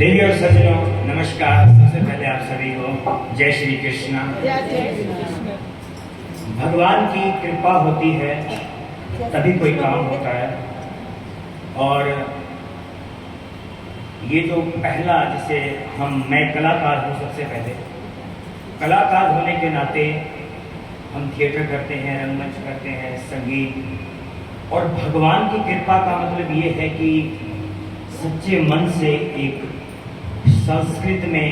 देवी और सज्जनों, नमस्कार। सबसे पहले आप सभी को जय श्री कृष्णा। भगवान की कृपा होती है तभी कोई काम होता है। और ये जो पहला जिसे मैं कलाकार हूँ, सबसे पहले कलाकार होने के नाते हम थिएटर करते हैं, रंगमंच करते हैं, संगीत। और भगवान की कृपा का मतलब ये है कि सच्चे मन से एक संस्कृत में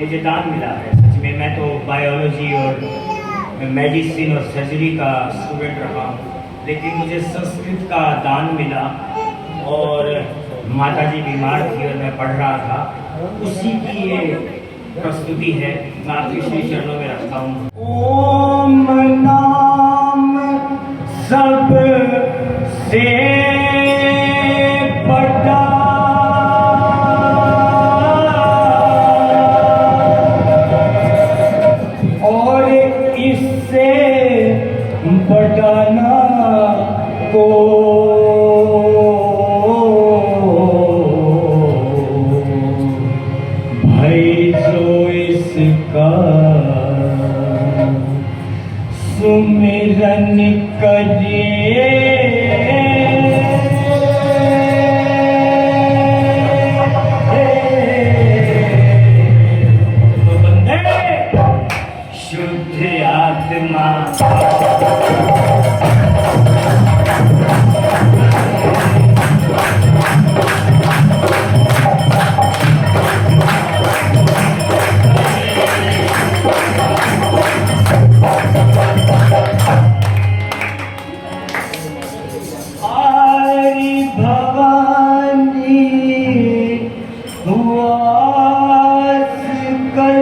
मुझे दान मिला है। सच में मैं तो बायोलॉजी और मेडिसिन और सर्जरी का स्टूडेंट रहा हूँ, लेकिन मुझे संस्कृत का दान मिला। और माताजी बीमार थी और मैं पढ़ रहा था, उसी की ये प्रस्तुति है। मैं आपके श्री चरणों में रखता हूँ। ओम नाम सब से बड़ा और इससे बड़ा ना को भाई जो इसका सुमिरन करे। शुद्ध आत्मा आरी भवानी वास कर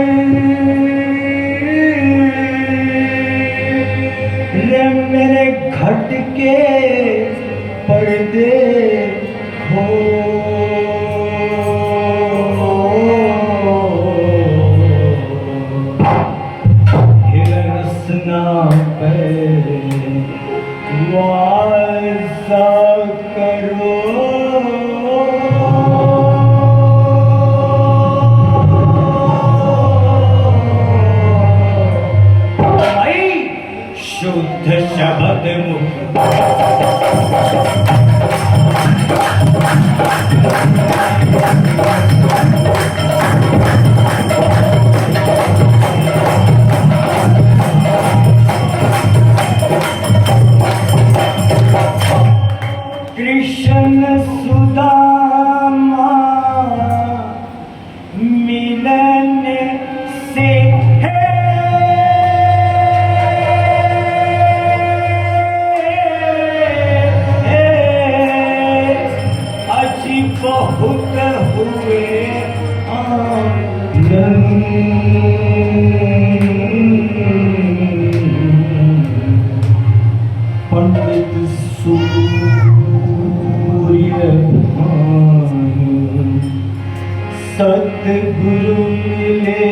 रे मेरे घट के पर्दे हो। रसना पे वासा करो। शुद्ध शब्द कृष्ण सुदामा मिलन से है अजी बहुत हुए पंडित सतगुरु मिले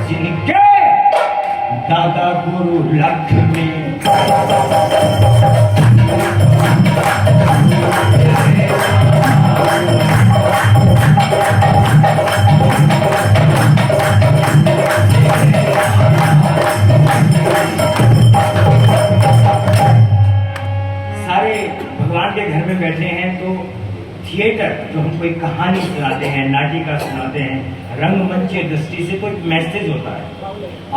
जिनके दादा गुरु लक्ष्मी भगवान के घर में बैठे हैं। तो थिएटर जो हम कोई कहानी सुनाते हैं, नाटिका सुनाते हैं, रंगमंच दृष्टि से तो एक मैसेज होता है।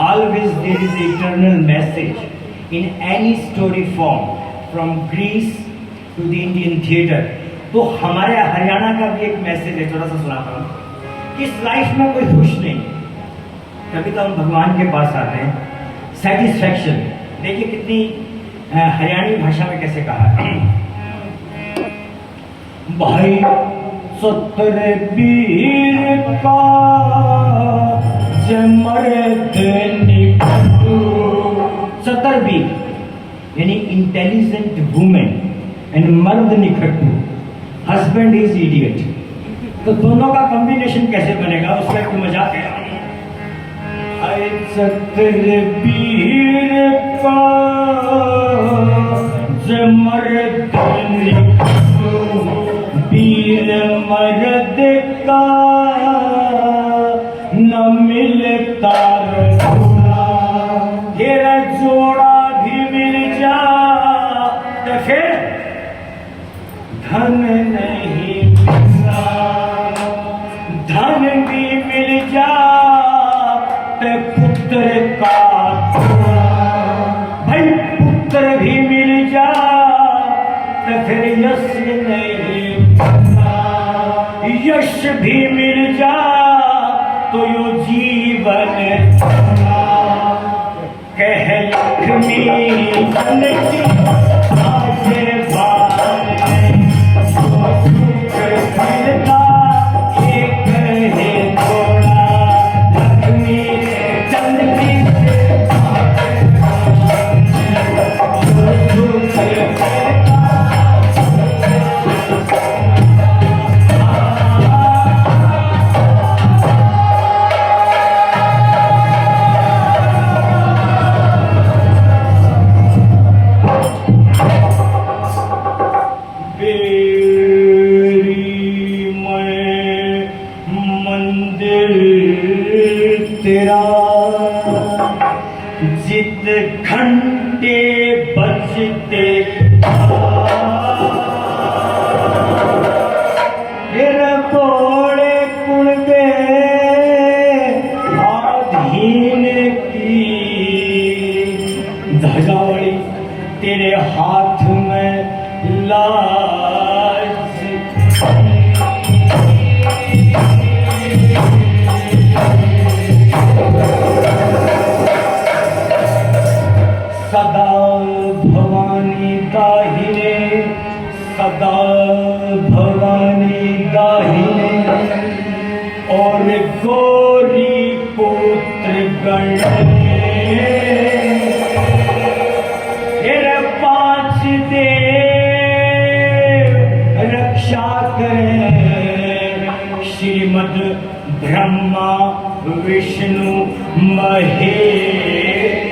Always there is eternal message in any story form, from Greece to the Indian theatre. तो हमारे हरियाणा का भी एक मैसेज है, थोड़ा सा सुनाता हूँ। इस लाइफ में कोई खुश नहीं, तभी तो हम भगवान के पास आते हैं। सेटिस्फैक्शन देखिए कितनी हरियाणी भाषा में कैसे कहा है। भाई सत्तर वीर का मर्द निकटू। 70 वीर यानी इंटेलिजेंट वुमेन एंड मर्द निकटू, हस्बैंड इज इडियट। तो दोनों का कॉम्बिनेशन कैसे बनेगा, उसका एक मजाक है। 70 वीर को मर्द वीर मर्द का न मिलता तेरा जोड़ा भी मिल जा तो फिर धन नहीं मिलता, धन भी मिल जा तो पुत्र का भाई पुत्र भी मिल जा तो फिर यश नहीं, यश भी मिल जा तो यो जीवन कह लक्ष्मी जनकी आगे बार सुख मिलता एक है थोड़ा लक्ष्मी जनकी तेरा जित घंटे बजते फिर बोले कुणबे आधीन की धजावड़ी तेरे हाथ में लाज सदा भवानी दाहिने, सदा भवानी दाहिने और गौरी पुत्र गण पांच देव रक्षा करें श्रीमद ब्रह्मा विष्णु महेश।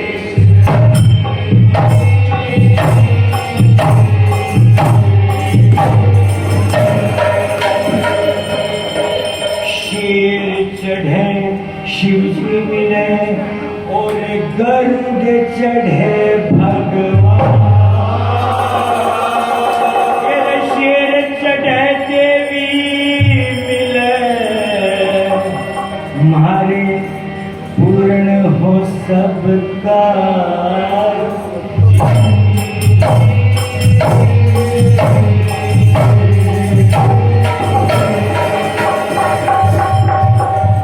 चढ़े शिव जी मिले और गरुड़ चढ़े भगवान, शेर चढ़े देवी मिले मारे पूर्ण हो सबका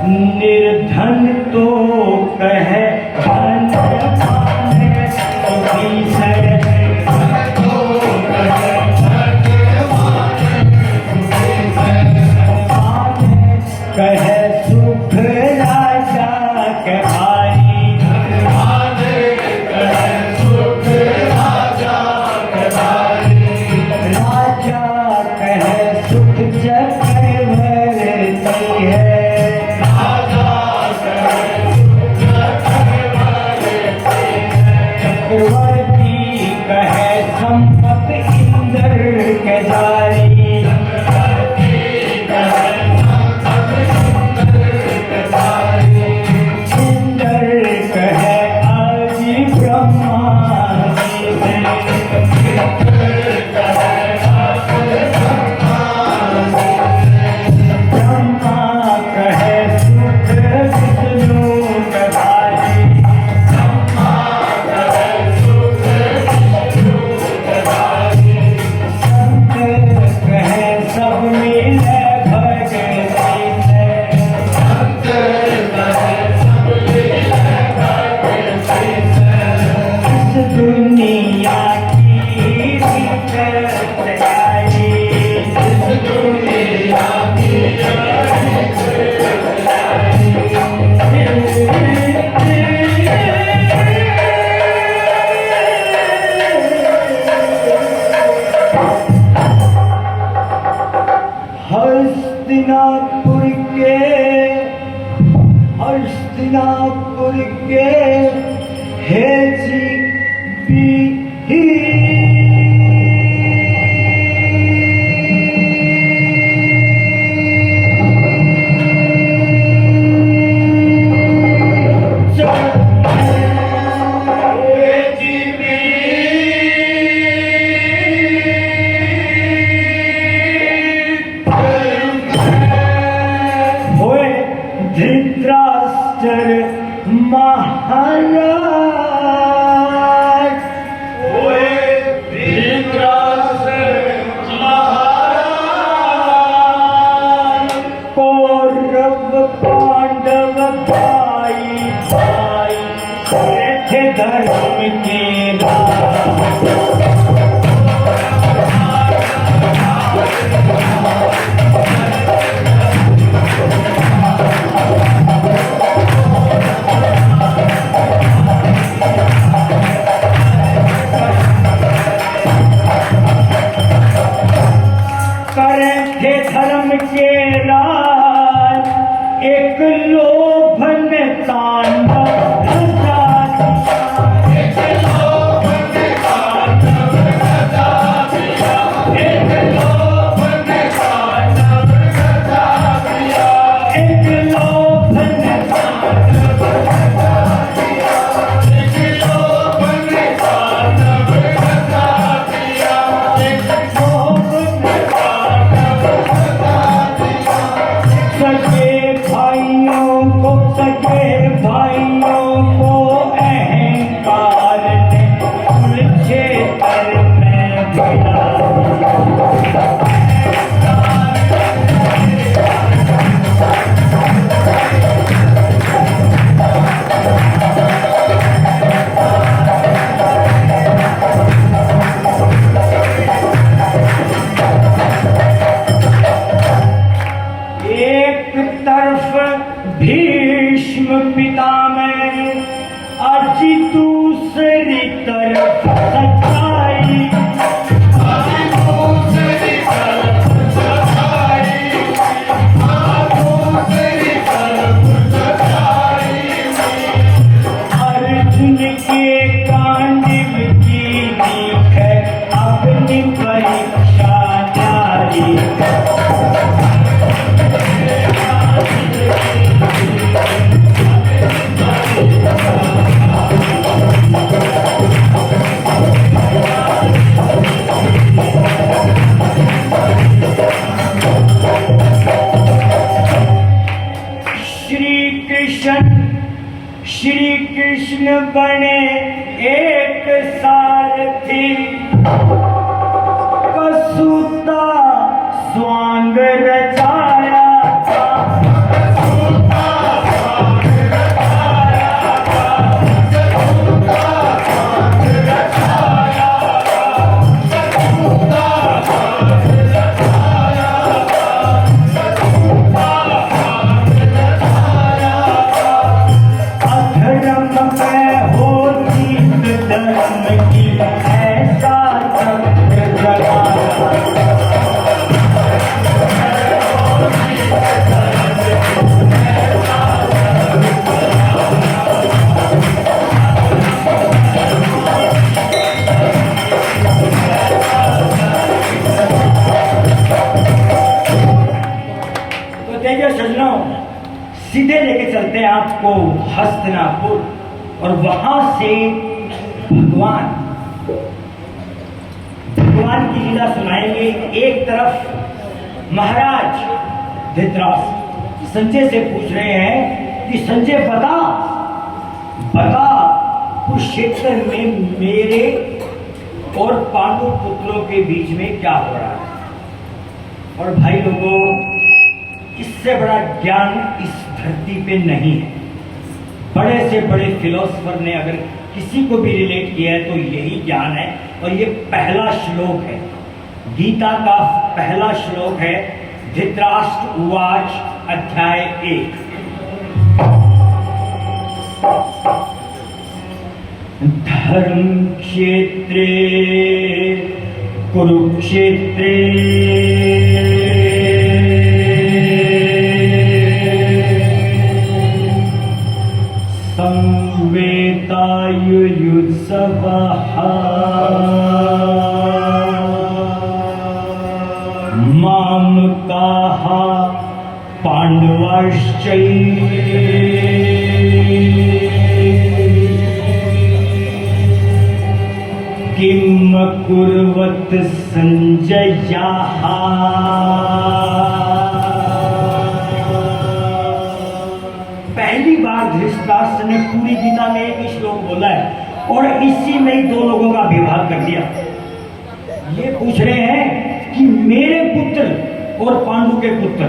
निर्धन तो कहे धन कहे सुख राजा के भाई, सुख राजा के भाई, राजा कहे सुख चक्रवर्ती है, चक्रवर्ती कहे संपत इंद्र के जारी, धर्म के राज। थे धर्म के राज, एक लोभन तांडव रचा दिया, एक लोभन तांडव रचा दिया, एक लोभन तांडव रचा दिया, एक लोभन तांडव रचा दिया, एक लोभन तांडव रचा दिया, एक सगे भाइयों को अहंकार ने उलझे कर में भिड़ा। एक तरफ भीष्म पितामह, आज दूसरी तरफ सच्चाई, आज दूसरी तरफ सच्चाई, आज दूसरी तरफ सच्चाई। अर्जुन के कांडिव की नींव है, अपनी परीक्षा जारी। श्री कृष्ण बने एक सारथी, कसूता स्वांग रचाया था, कसूता स्वांग रचाया था, कसूता स्वांग रचाया था, कसूता स्वांग रचाया था, कसूता स्वांग रचाया था। अधर्म पे होती धर्म की ऐसा चक्र जगाया। तो देखिए सज्जनों, सीधे लेके चलते हैं आपको हस्तिनापुर, और वहां से भगवान की लीला सुनाएंगे। एक तरफ महाराज धृतराष्ट्र संजय से पूछ रहे हैं कि संजय बता कुरुक्षेत्र में मेरे और पांडु पुत्रों के बीच में क्या हो रहा है। और भाई लोगों, इससे बड़ा ज्ञान इस धरती पे नहीं है। बड़े से बड़े फिलोसफर ने अगर किसी को भी रिलेट किया है तो यही ज्ञान है, और ये पहला श्लोक है, गीता का पहला श्लोक है। धृतराष्ट्र उवाच, अध्याय 1। धर्म क्षेत्रे कुरुक्षेत्रे संवेतायुयुत्सवः मामकाः पाण्डवाश्चैव किम कुर्वत संजयाः। पहली बार धृतराष्ट्र ने पूरी गीता में एक ही श्लोक बोला है, और इसी में ही दो लोगों का विभाग कर दिया। ये पूछ रहे हैं कि मेरे पुत्र और पांडु के पुत्र,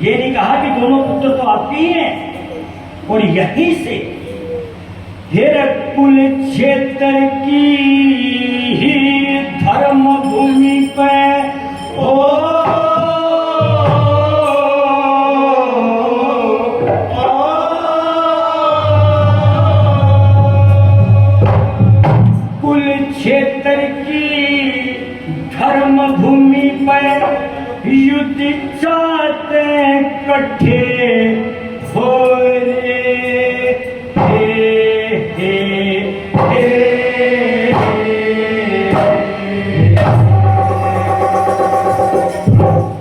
ये नहीं कहा कि दोनों पुत्र तो आपके ही हैं। और यहीं से कुरुक्षेत्र की ही धर्म भूमि पे कुरुक्षेत्र की धर्म भूमि पर युद्ध चाहते कट्ठे हो रे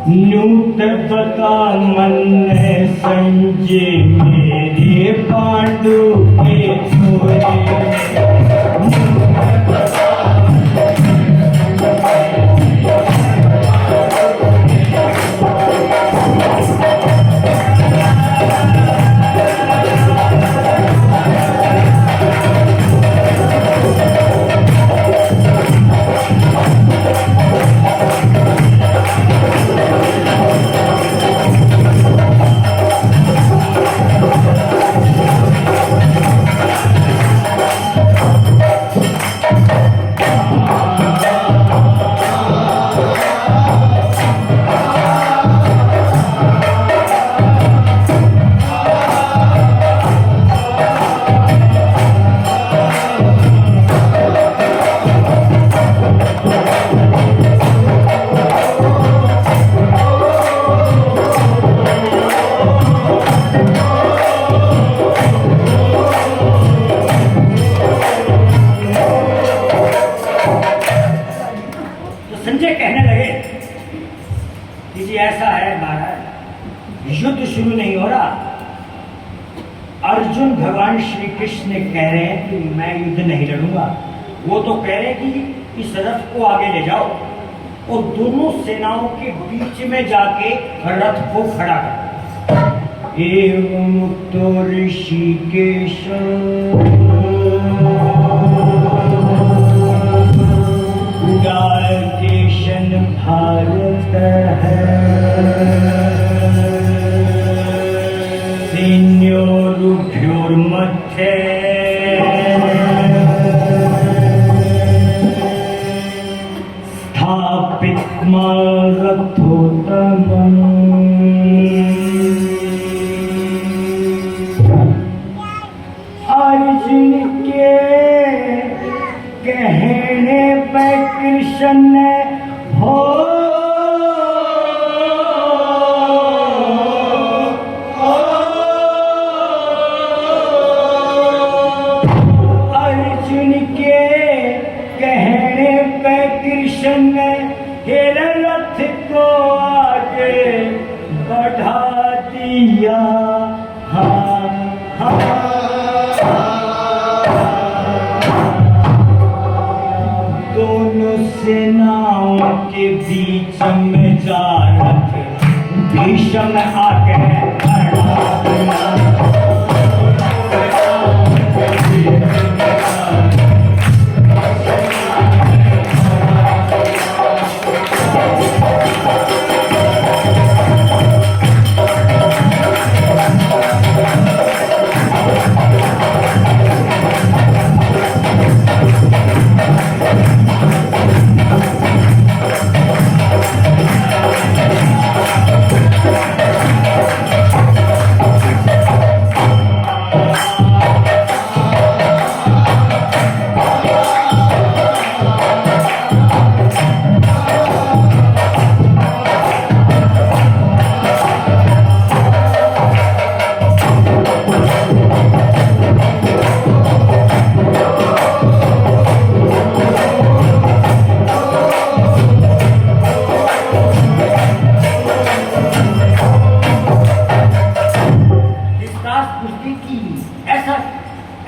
नूत बता मन संजय मेरे पांडु के छोरे संजय कहने लगे कि जी ऐसा है महाराज, युद्ध शुरू नहीं हो रहा। अर्जुन भगवान श्री कृष्ण कह रहे हैं कि मैं युद्ध नहीं लड़ूंगा। वो तो कह रहे हैं कि इस रथ को आगे ले जाओ और दोनों सेनाओं के बीच में जाके रथ को खड़ा कर। एवं तो ऋषिकेश केशन भारत है, सैन्योरुभयोर्मध्ये स्थापित रथोत्तमम्। अर्जुन के कहने पे कृष्ण हो अर्जुन के कहने पे कृष्ण हेरा रथ को आगे बढ़ा दिया। हाँ हाँ दोनों सेनाओं के बीच में जा रथ भीषण आगे बढ़ा दिया।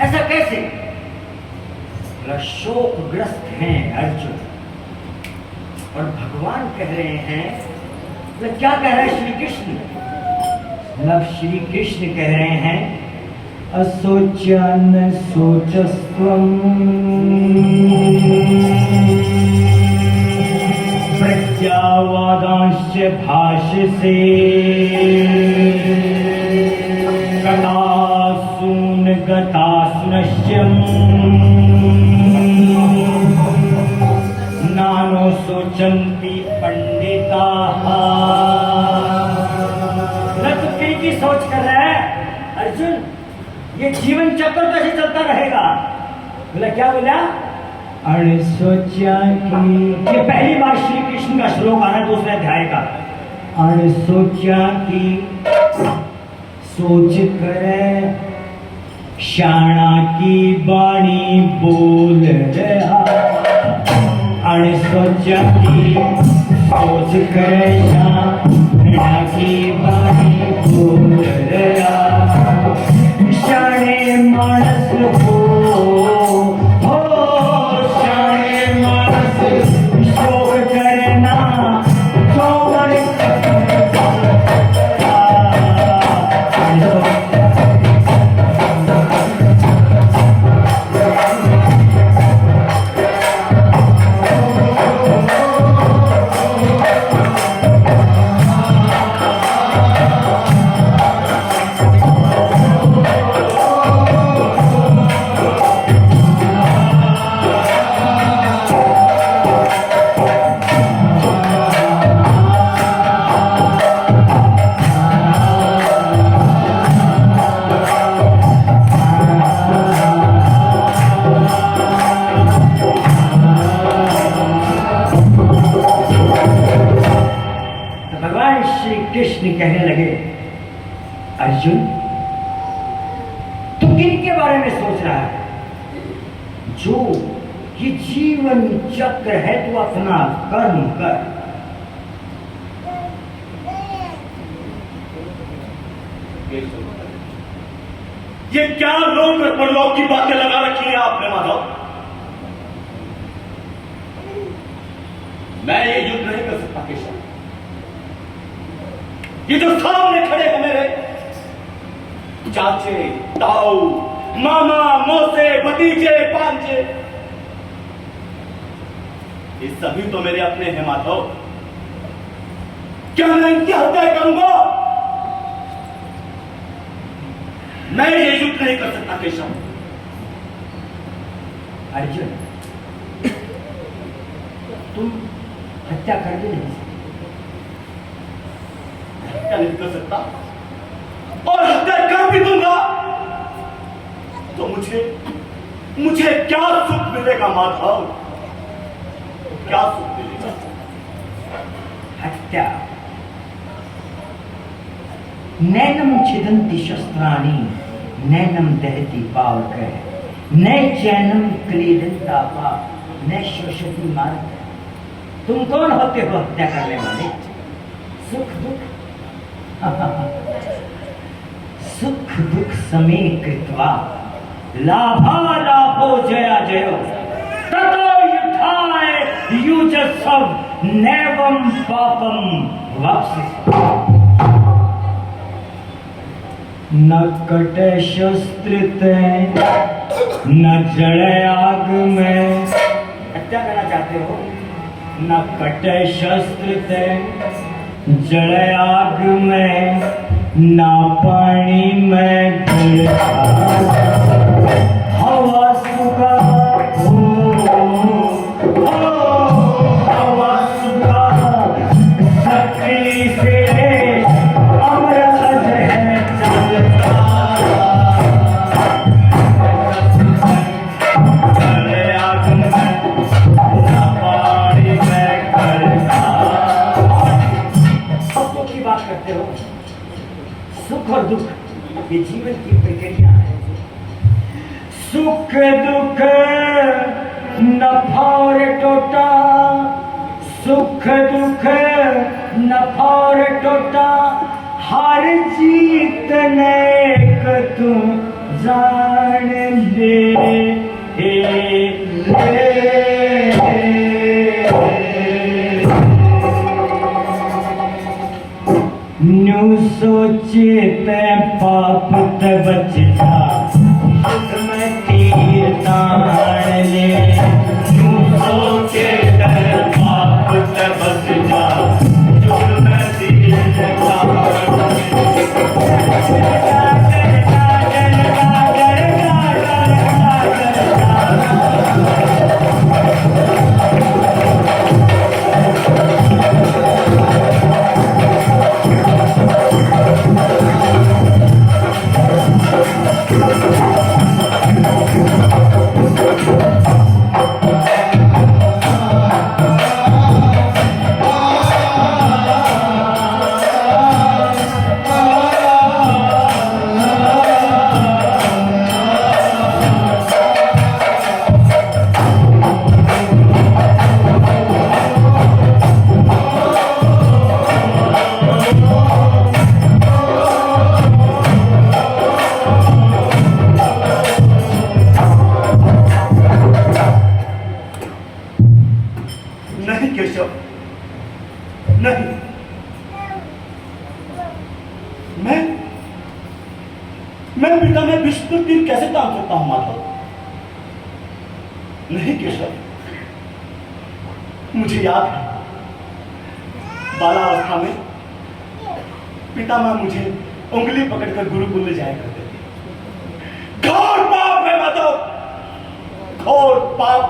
ऐसा कैसे? शोकग्रस्त हैं अर्जुन और भगवान कह रहे हैं, क्या कह रहे हैं श्री कृष्ण? श्री कृष्ण कह रहे हैं असोचन सोचस्त्वं प्रज्ञावादांश्च भाषसे गतासून गतासुनश्च सोचम नानो सोचंती पंडिता। न तो कहीं की सोच कर रहा है अर्जुन, ये जीवन चक्र तो ऐसे चलता रहेगा। बोला क्या बोला? अण सोचा कि, ये पहली बार श्री कृष्ण का श्लोक आ रहा है दूसरे अध्याय का। अण सोचा कि सोच करे शाणा की बाणी बोल रहा। अण सोचा की सोच करे शाणा की बाणी बोल रहा। शाणे मानस हो शाणे मानस शोक करना चौवन। कृष्ण कहने लगे अर्जुन तू किनके बारे में सोच रहा है? जो ये जीवन चक्र है तू अपना कर्म कर। ये क्या लोक और परलोक की बातें लगा रखी है आपने माधव? मैं ये युद्ध नहीं कर सकता केशव। ये जो सामने खड़े हैं मेरे चाचे, ताऊ, मामा, मौसे, भतीजे, भांजे, ये सभी तो मेरे अपने हैं माधव। क्या मैं इनकी हत्या करूंगा? मैं ये युद्ध नहीं कर सकता केशव। अर्जुन तुम हत्या कर भी नहीं सकते। हत्या नहीं कर सकता और हत्या कर भी दूंगा तो मुझे क्या सुख मिलेगा माधव? क्या सुख मिलेगा? हत्या नैनम छिदन्ति शस्त्राणि नैनम दहति पावक न चैनम क्रीडन्ता पाप न शोषति मार्ग। तुम कौन होते हो हत्या करने वाले? सुख दुख सुख दुख समे कृत्वा लाभालाभो जया जयो ततो युद्धाय युजस्व नैवं पापम वाप्सिस। न कटे शस्त्र न जड़े आग में। हत्या करना चाहते हो? न कटे शस्त्र जड़े आग में ना पानी में हवा सुखा हवा सुखा शक्ति से अमृत है चलता। जड़े आग में ना पानी में करता। की बात करते हो? सुख और दुख ये जीवन की प्रक्रिया है। सुख दुख नफा और टोटा, सुख दुख नफा और टोटा, हार जीत नेक तू जान न्यू सोचे ते पाप ते बच जा, युद्ध में तीर तान ले। न्यू सोचे ते पाप ते बच जा, युद्ध में तीर तान ले। पर तीर कैसे तान सकता हूं माधव? नहीं केशव, मुझे याद है बालावस्था में पितामह मुझे उंगली पकड़कर गुरुकुल ले जाया करते थे। घोर पाप है माधव, घोर पाप।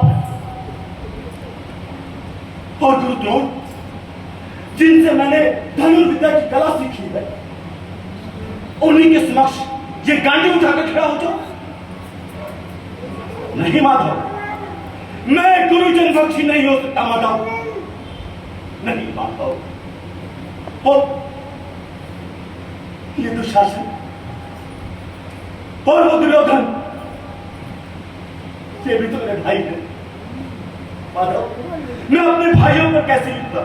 और गुरु द्रोण, जिनसे मैंने धनुर्विद्या की कला सीखी है, उन्हीं के समक्ष ये गांडी उठाकर खड़ा हो जाओ? नहीं माधव, मैं गुरुजन बख्शी नहीं हो सकता माधव, नहीं माधव। और ये दुशासन और वो दुर्योधन, ये भी तो मेरे भाई हैं माधव। मैं अपने भाइयों पर कैसे लिखता?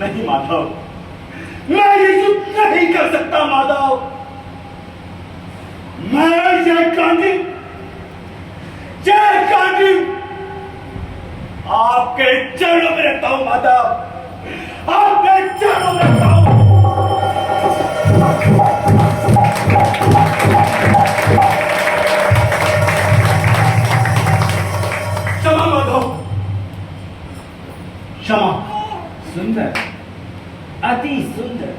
नहीं माधव, मैं ये युद्ध नहीं कर सकता माधव। मैं जय गांधी आपके चरणों में रहता हूं माधव, आपके चरणों में रहता हूं। क्षमा माधव, क्षमा। सुंदर, अति सुंदर।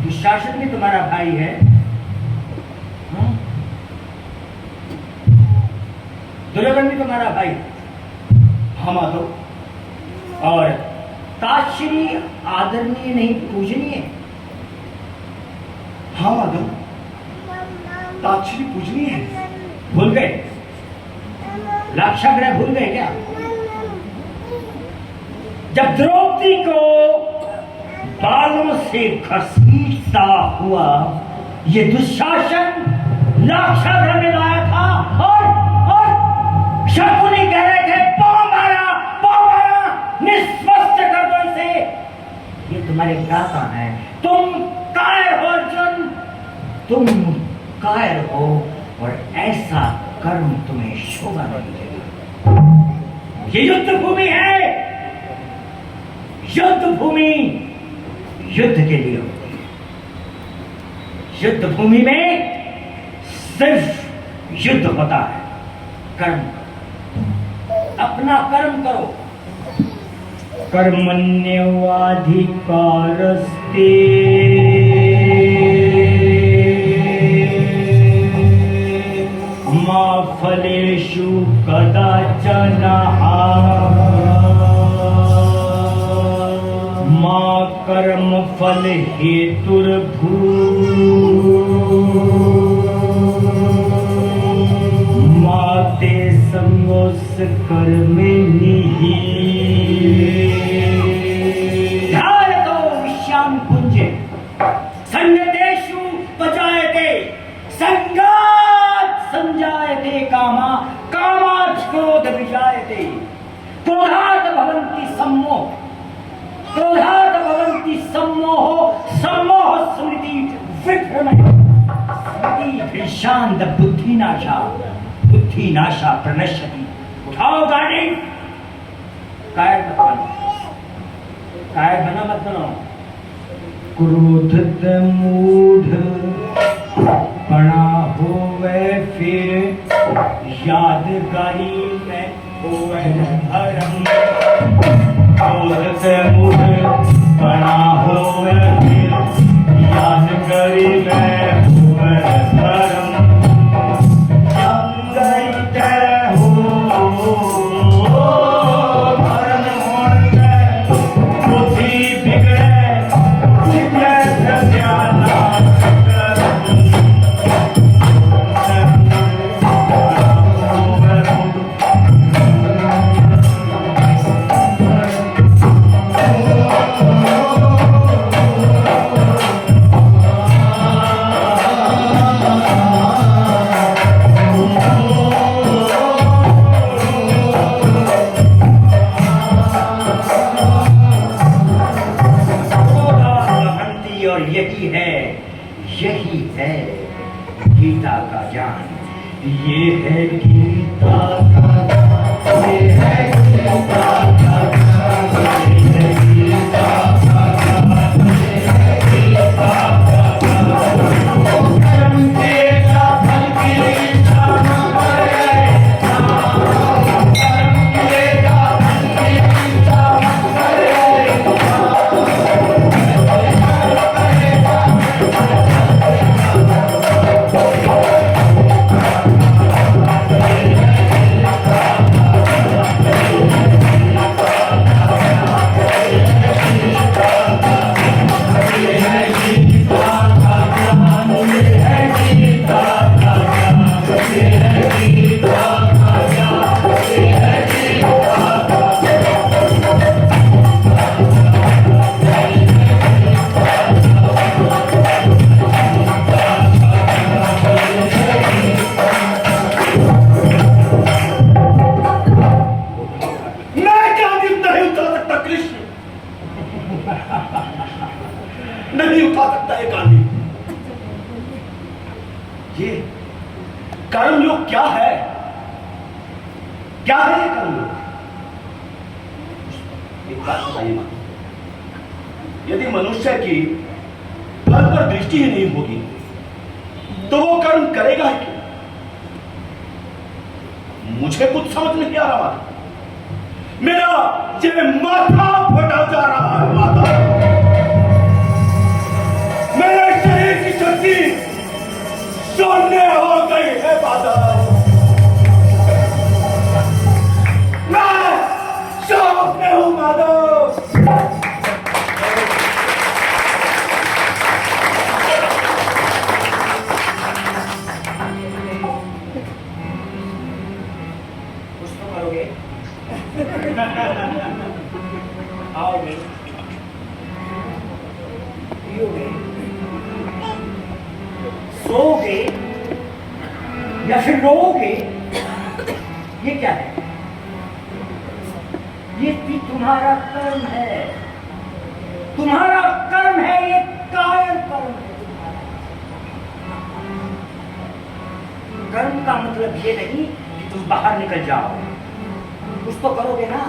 दुशासन भी तुम्हारा भाई है? हाँ? दुर्योधन भी तुम्हारा भाई? हाँ माधव। और ताश्री आदरणीय नहीं पूजनीय? हाँ माधव, ताश्री पूजनीय है। भूल गए? लाक्षागृह भूल गए क्या? जब द्रौपदी को बालों से घसीटता हुआ ये दुशासन लाक्षागृह में लाया था, और शकुनी कह रहे थे पांव मारा, निस्वस्त कर दो इसे। ये तुम्हारे भ्राता हैं, तुम कायर हो अर्जुन, तुम कायर हो, और ऐसा कर्म तुम्हें शोभा नहीं देगा। ये युद्ध भूमि है, युद्ध भूमि युद्ध के लिए होती है। युद्ध भूमि में सिर्फ युद्ध होता है। कर्म, अपना कर्म करो। कर्मण्येवाधिकारस्ते मा फलेषु कदाचन मा कर्म फल हेतुर्भूः माते संगोस कर्मिणि ध्यायतो विश्याम कुंजे संयतेषु पजायते संगात् संजायते कामा कामात् क्रोध विजायते क्रोधात् भवन्ति सम्मोह क्रोधात् भवन्ति सम्मोहो सम्मोह स्मृति विभ्रमः स्मृति भीषान्त बुद्धिनाशा बुद्धिनाशा प्रणश्यति। उठाओ गाड़ी, कायर मत बनो, कायर बना मत बनो। क्रोधित मूढ़ बना होवे फिर यादगारी में होवे धर्म। क्रोधित मूढ़ बना होवे फिर यादगारी में होवे धर्म। यही है गीता का ज्ञान, ये है गीता का ज्ञान, ये है गीता का ज्ञान, ये है गीता का ज्ञान, ये है गीता का ज्ञान। क्या है ये कर्म योग? एक बात बताइए माता, यदि मनुष्य की फल पर दृष्टि ही नहीं होगी तो वो कर्म करेगा ही क्यों? मुझे कुछ समझ नहीं आ रहा माता। मेरा ये माथा फटा जा रहा है माता। मेरे शरीर की शक्ति शून्य हो गई है माता। मैं शौक में हूं माता। कुछ तो करोगे। आओगे, पियोगे, सोओगे या फिर रोओगे, ये क्या है? ये भी तुम्हारा कर्म है, तुम्हारा कर्म है, ये कायर कर्म है तुम्हारा। कर्म का मतलब ये नहीं कि तुम बाहर निकल जाओ, कुछ तो करोगे ना।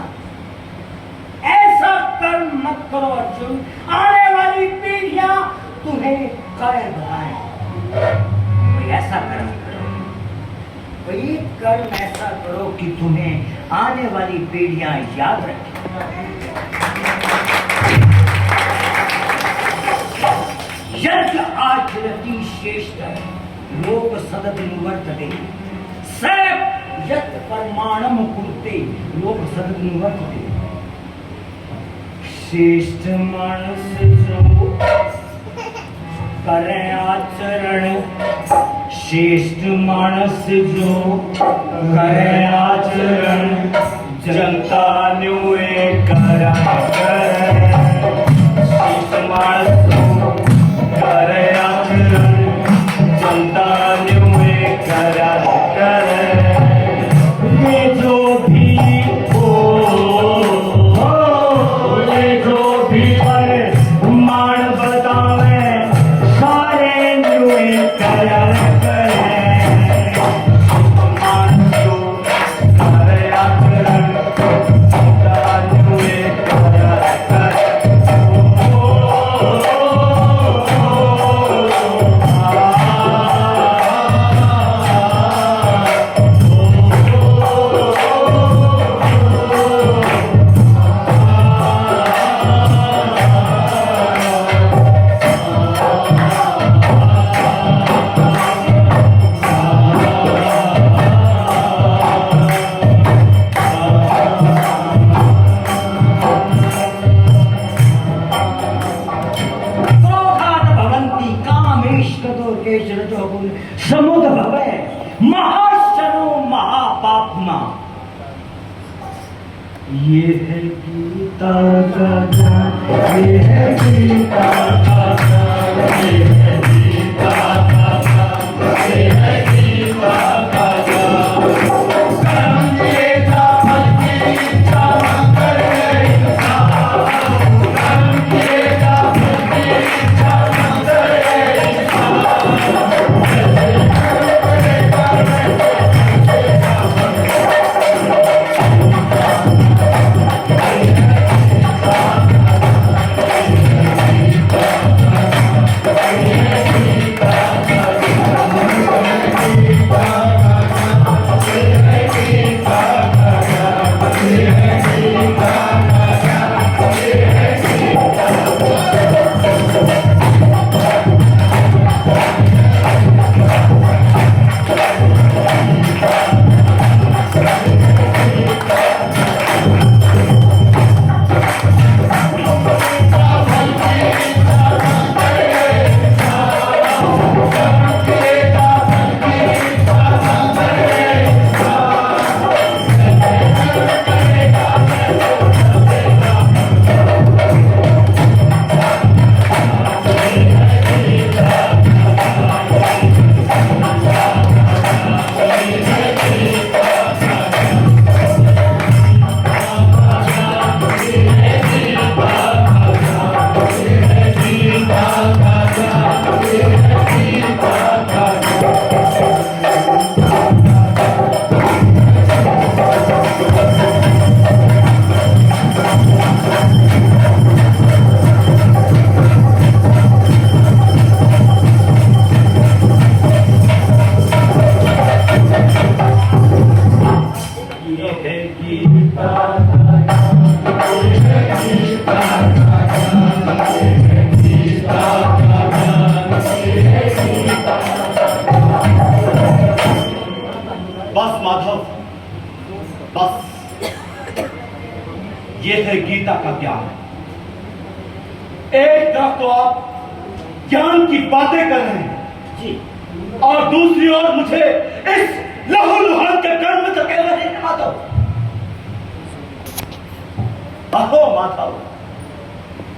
ऐसा कर्म मत करो अर्जुन, आने वाली पीढ़ियां तुम्हें कायर बनाए। कोई ऐसा कर्म करो, कोई कर्म ऐसा करो कि तुम्हें आने वाली पीढ़ियां याद रखें। यज्ञ आचरति श्रेष्ठ लोक सदनुवर्तते सैव यत् कर्माणम कुरुते लोक सदनुवर्तते। श्रेष्ठ मानस जो करे आचरण, श्रेष्ठ मानस जो करे आचरण, जनता न्यूए करा करे। श्रेष्ठ मानस जो करे आचरण, जनता न्यूए करा करे। ये जो भी हो, ये जो भी पर मान बतावे, सारे न्यूए करा करे। मान जो करे आचरण, जनता न्यूए करा करे। समुद भवे महाशनो महापापमा। ये है गीता का ज्ञान, ये है गीता का ज्ञान, ये है गीता का ज्ञान, ये है गीता का ज्ञान। कर्म केता फल की इच्छा न करे इंसान, कर्म केता फल की इच्छा न करे इंसान। माधव, बस ये है गीता का ज्ञान। एक तरफ तो आप ज्ञान की बातें कर रहे हैं जी, और दूसरी ओर मुझे इस लहूलुहान के कर्म में धकेल रहे हैं माधव। आहो माधव,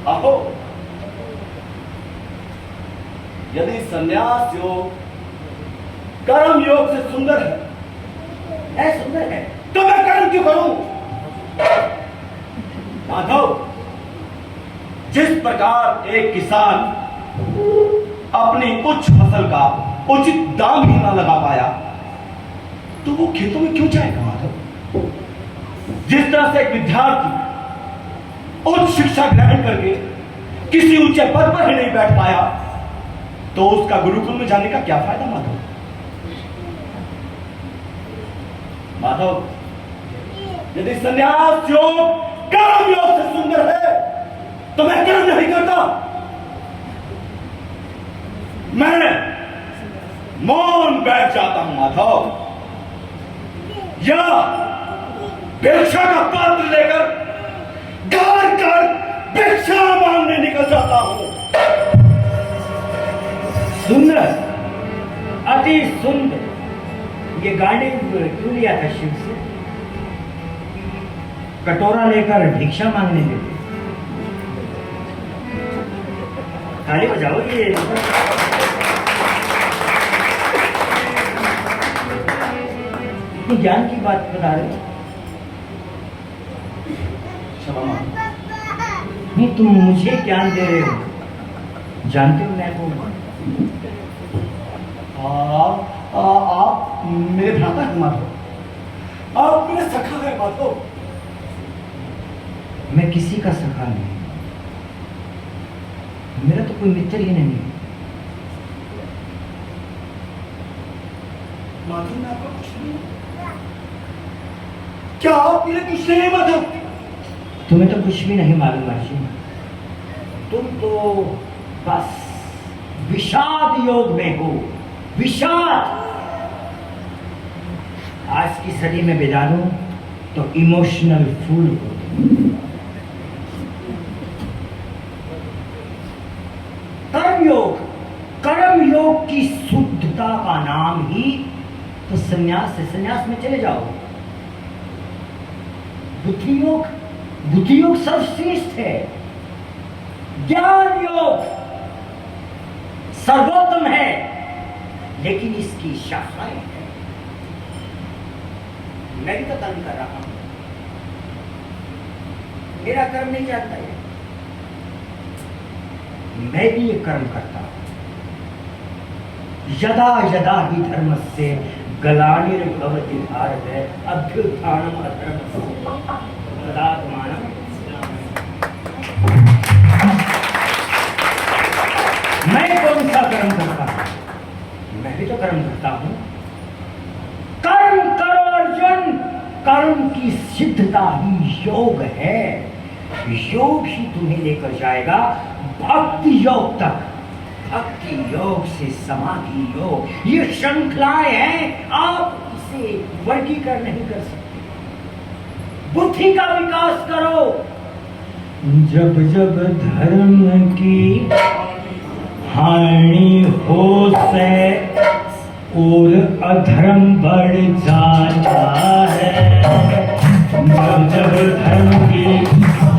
आहो। यदि संन्यास योग कर्म योग से सुंदर है सुंदर है, तो मैं कर्म क्यों करूं? माधव, जिस प्रकार एक किसान अपनी उच्च फसल का उचित दाम ही ना लगा पाया, तो वो खेतों में क्यों जाएगा माधव? जिस तरह से एक विद्यार्थी उच्च शिक्षा ग्रहण करके किसी ऊंचे पद पर ही नहीं बैठ पाया, तो उसका गुरुकुल में जाने का क्या फायदा माधव? माधव, यदि संन्यास योग कर्म योग से सुंदर है, तो मैं कर्म नहीं करता। मैं मौन बैठ जाता हूं माधव, या भिक्षा का पात्र लेकर घर घर भिक्षा मांगने निकल जाता हूं। सुंदर, अति सुंदर। ये गाड़ी क्यों लिया था शिव से? कटोरा लेकर भिक्षा मांगने देते। ताली बजाओ। ये ज्ञान की बात बता रहे हो। नहीं, तुम मुझे ज्ञान दे रहे हो। जानते हो मैं कौन? आप मेरे भ्राता हैं माधव, आप मेरे सखा है माधव। मैं किसी का सखा नहीं, मेरा तो कोई मित्र ही नहीं। माधव, मैं आपका कुछ नहीं, क्या आप मेरे कुछ नहीं माधव? तुम्हें तो कुछ भी नहीं मालूम अर्जुन। तुम तो बस विषाद योग में हो। विषाद। आज की सदी में बेजानू तो इमोशनल फूल हो। कर्मयोग, कर्मयोग की शुद्धता का नाम ही तो संन्यास है। संन्यास में चले जाओ। बुद्धि योग, बुद्धि योग सर्वश्रेष्ठ है। ज्ञान योग सर्वोत्तम है, लेकिन इसकी शाखाएं हैं। मैं भी तो कर्म कर रहा हूं, मेरा कर्म नहीं जानता है। मैं भी ये कर्म करता हूं। यदा यदा ही धर्मस्य ग्लानिर्भवति भारत अभ्युत्थानम् अधर्मस्य तदात्मानम्। मैं कौन सा कर्म करता हूं? मैं भी तो कर्म करता हूं। कर्म करो अर्जुन। कर्म की सिद्धता ही योग है। योग ही तुम्हें लेकर जाएगा भक्ति योग तक। भक्ति योग से समाधि योग, ये श्रृंखलाएं हैं। आप इसे वर्गीकरण नहीं कर सकते। बुद्धि का विकास करो। जब जब धर्म की हानि हो से और अधर्म बढ़ जाता है। जब जब धर्म की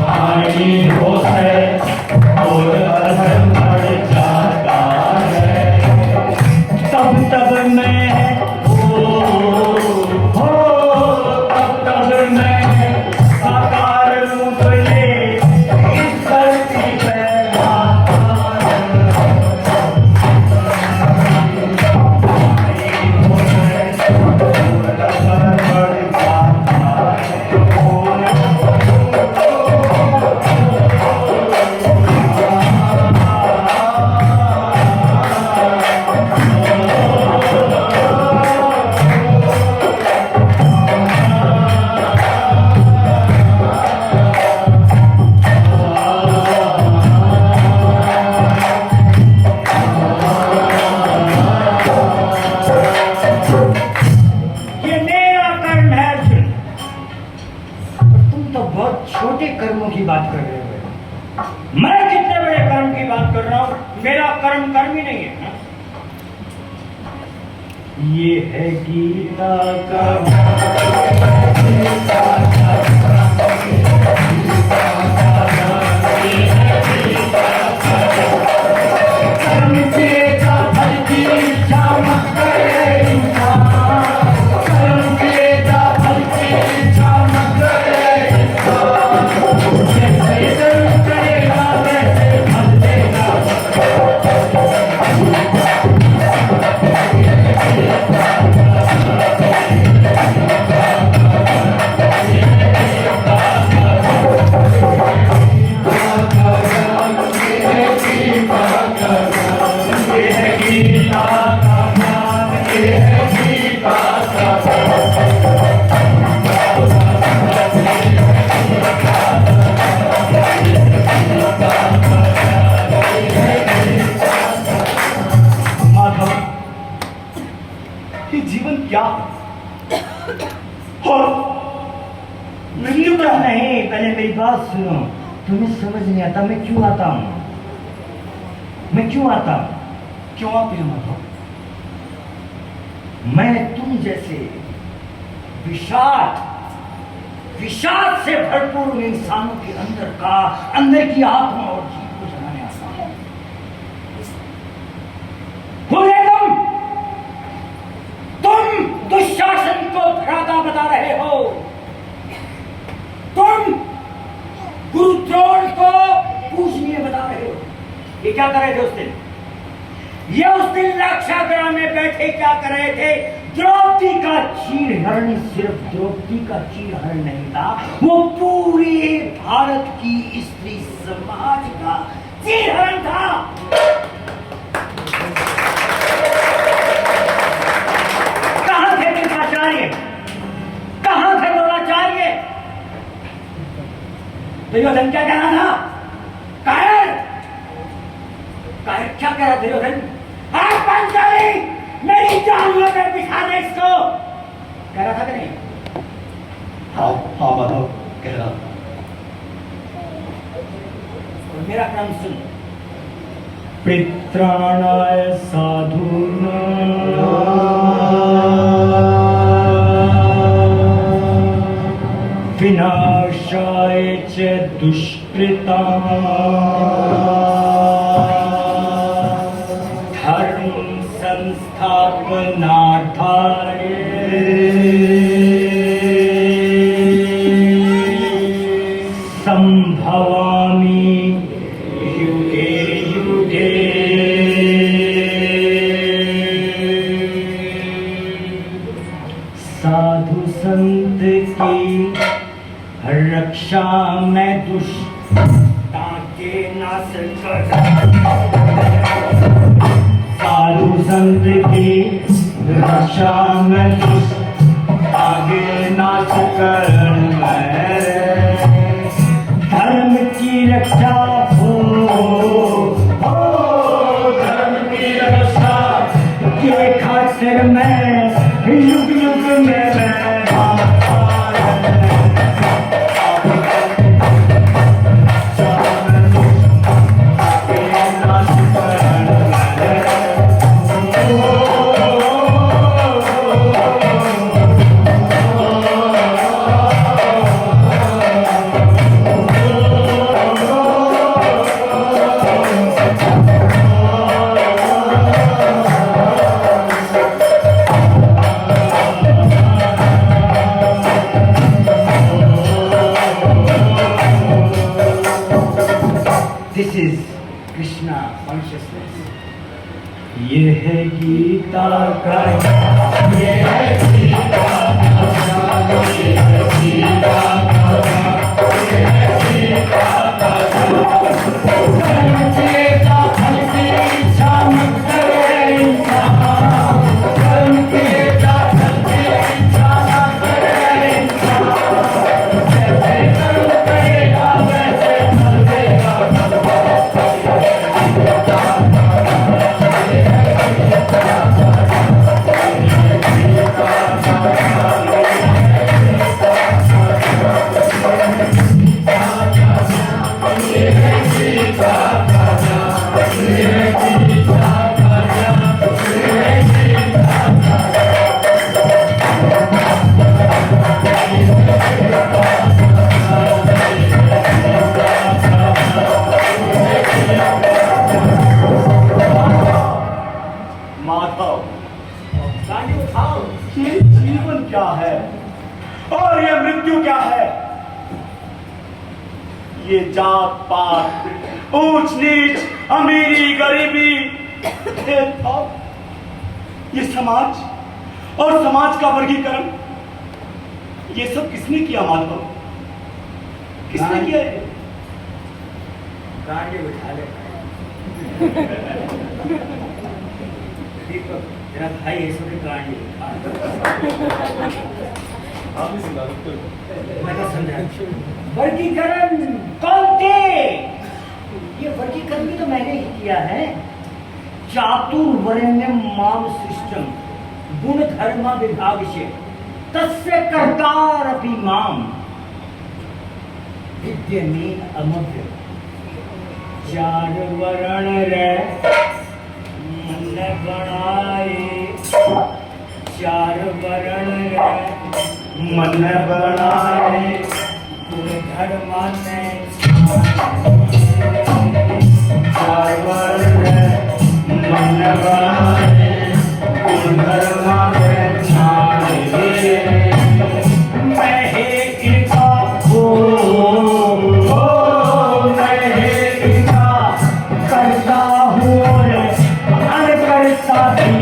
हानि हो से और अधर्म बढ़ जाता है, तब तब मैं तब मैं साकार रूप ले इस धरती पे आता। बहुत छोटे कर्मों की बात कर रहे हो। मैं कितने बड़े कर्म की बात कर रहा हूं, मेरा कर्म कर्म ही नहीं है। ये है गीता का क्या और मृत्यु क्या है? नहीं, पहले मेरी बात सुनो। तुम्हें समझ नहीं आता मैं क्यों आता हूं? मैं क्यों आता हूं? क्यों आते हैं माधव? मैं तुम जैसे विषाद से भरपूर इंसानों के अंदर की आत्मा और जीव को जगाने आता हूं। तुम दुशासन को भ्राता बता रहे हो, तुम गुरु द्रोण को पूजनीय बता रहे हो। ये क्या कर रहे थे उस दिन? ये उस दिन लाक्षागृह में बैठे क्या कर रहे थे? द्रौपदी का चीरहरण सिर्फ द्रौपदी का चीरहरण नहीं था, वो पूरे भारत की स्त्री समाज का चीरहरण था। कहां थे कृपाचार्य? कहां थे द्रोणाचार्य? दुर्योधन क्या कहना था? कायर क्या कह रहा दुर्योधन? पांचाली मेरी जांघों पे बिठा दे इसको, कह रहा था कि नहीं? हाँ हाँ माधव कह रहा था। और मेरा क्रम सुन। पित्राणाय साधूनां विनाशाय च दुष्कृतां संस्थापनार्थाय संभवामि युगे युगे। साधु संत की रक्षा में दुष्टता के नाश कर, साधु संत की रक्षा में आगे नाश कर, धर्म की रक्षा हो धर्म की रक्षा के खातिर मैं युग युग में This is Krishna consciousness. ये है गीता का, ये है गीता का, ये है गीता का, ये है गीता का। मृत्यु क्या है? ये जात पात, ऊंच नीच, अमीरी गरीबी, भेदभाव, ये समाज और समाज का वर्गीकरण, ये सब किसने किया माधव? किसने किया है? गाड़ी बिठा ले तेरा भाई ऐसे भी गाड़ी मैं तो समझा। वर्गीकरण कौन थे? ये वर्गीकरण भी तो मैंने ही किया है। चातुर्वर्ण्यम माम सृष्टम गुण धर्म विभागशे तस्य कर्तारपि माम विद्यमेन अमव्य। चार वर्ण रे मन बनाए, चार वर्ण रे मन बनाए, गुण धर्म ने चार वर्ण रे मन बनाए, गुण धर्म ने छाए। मैं हे इनका करता हूँ अनकर्ता भी।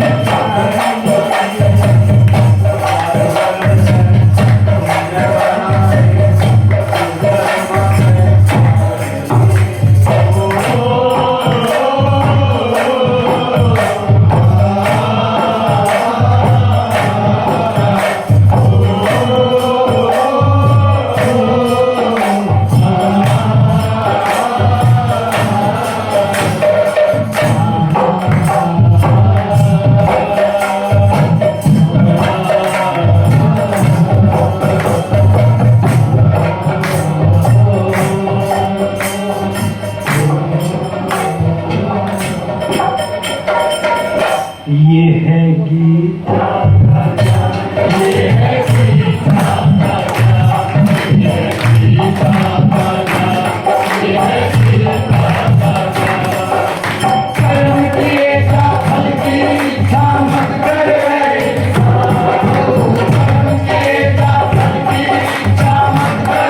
ये है गीता का ज्ञान, ये है गीता का ज्ञान, ये है गीता का ज्ञान, ये है गीता का ज्ञान। कर्म किए का फल की इच्छा मत कर, कर्म किए का फल की इच्छा मत कर।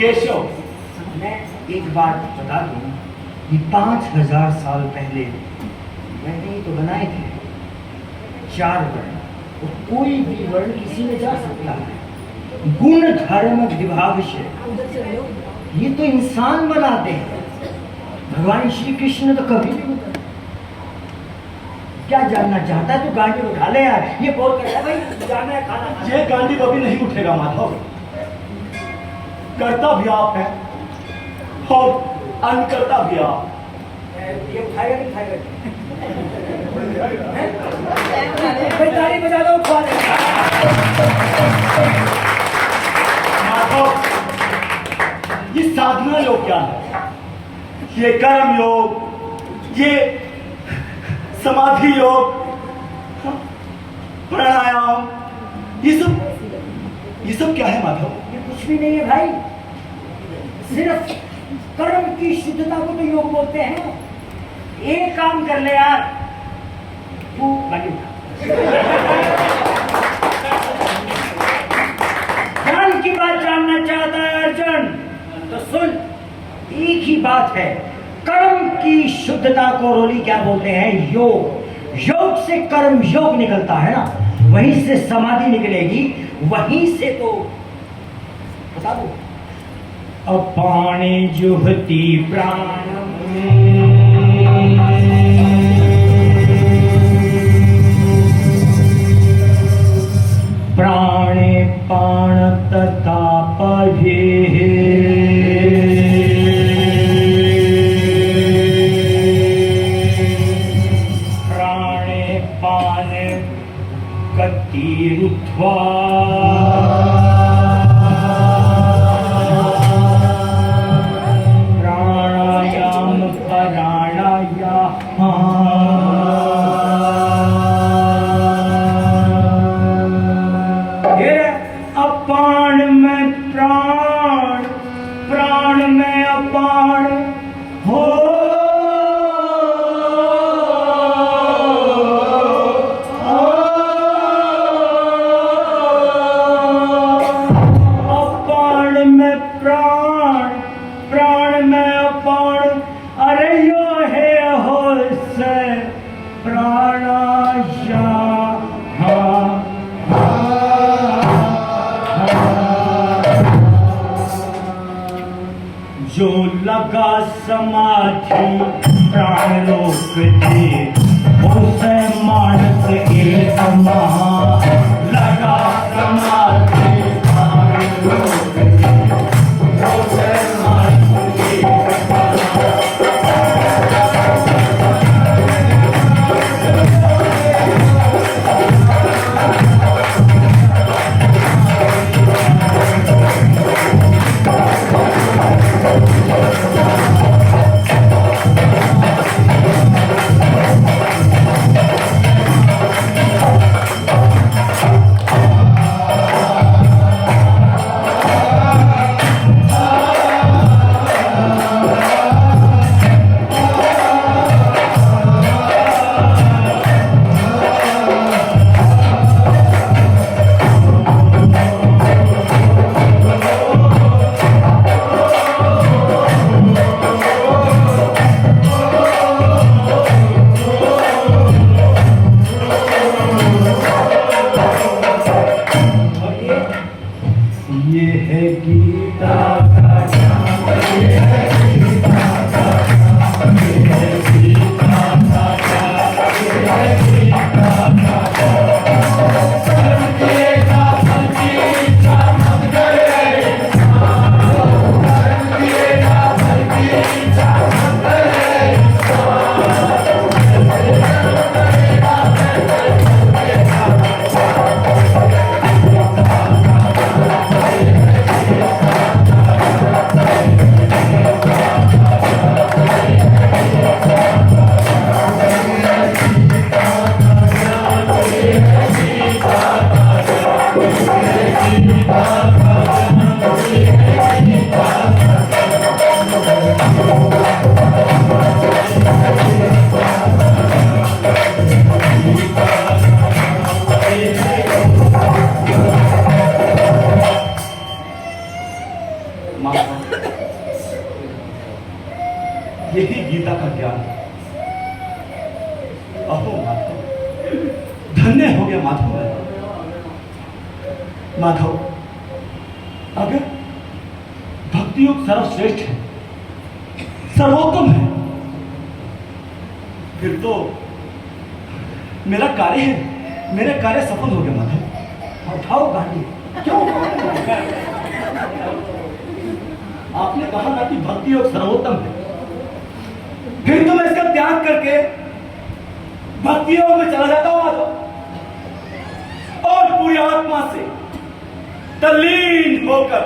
केशव, मैं एक बात बता दूं कि 5000 साल पहले मैंने ही तो बनाए थे चार वर्ण, और कोई भी वर्ण किसी में जा सकता है। गुण धर्म विभाग से ये तो इंसान बनाते हैं, भगवान श्री कृष्ण ने तो कभी नहीं बताया। क्या जानना चाहता है तो गांडी उठा ले यार। ये बोल कर भाई जाना है खाना। ये गांधी कभी नहीं उठेगा माधव। करता भी आप है और अनकर्ता भी आप। ये उठाएगा नहीं खाएगा? ताली बजा दो, खा दे। माधव, ये साधना योग क्या है? ये कर्म योग, ये समाधि योग, प्राणायाम, ये सब क्या है माधव? ये कुछ भी नहीं है भाई, सिर्फ कर्म की शुद्धता को तो योग बोलते हैं। एक काम कर ले यार, तू गाड़ी उठा। ज्ञान की बात जानना चाहता है अर्जुन तो सुन, एक ही बात है, कर्म की शुद्धता को रोली क्या बोलते हैं? योग। योग से कर्म योग निकलता है ना, वहीं से समाधि निकलेगी, वहीं से तो बता दो अपाने जुहती प्राण प्राणे पाण तथा पभे प्राणायाम प्राणायाम अपान में प्राण, प्राण में अपान हो। अपान में प्राण, प्राण में अपान, अरे यो है हो से प्राणायाम। जो लगा समाधि प्राण रोक दे, उसे मानस एक महा। लगा समाधि प्राण रोक दे, उसे मानस एक महा। ये है गीता का ज्ञान, ये है गीता का ज्ञान, ये है गीता का ज्ञान, ये है गीता का ज्ञान। समझेगा बगीचा मत करे, समझेगा बगीचा मत करे। यही गीता का ज्ञान है। अहो माधव, धन्य हो गया माधव। माधव, अगर भक्ति योग सर्वश्रेष्ठ है, सर्वोत्तम है, फिर तो मेरा कार्य सफल हो गया माधव। उठाओ गाड़ी। क्यों? आपने कहा ना कि भक्ति योग सर्वोत्तम है, फिर तो मैं इसका त्याग करके भक्ति योग में चला जाता हूं माधव, और पूरी आत्मा से तल्लीन होकर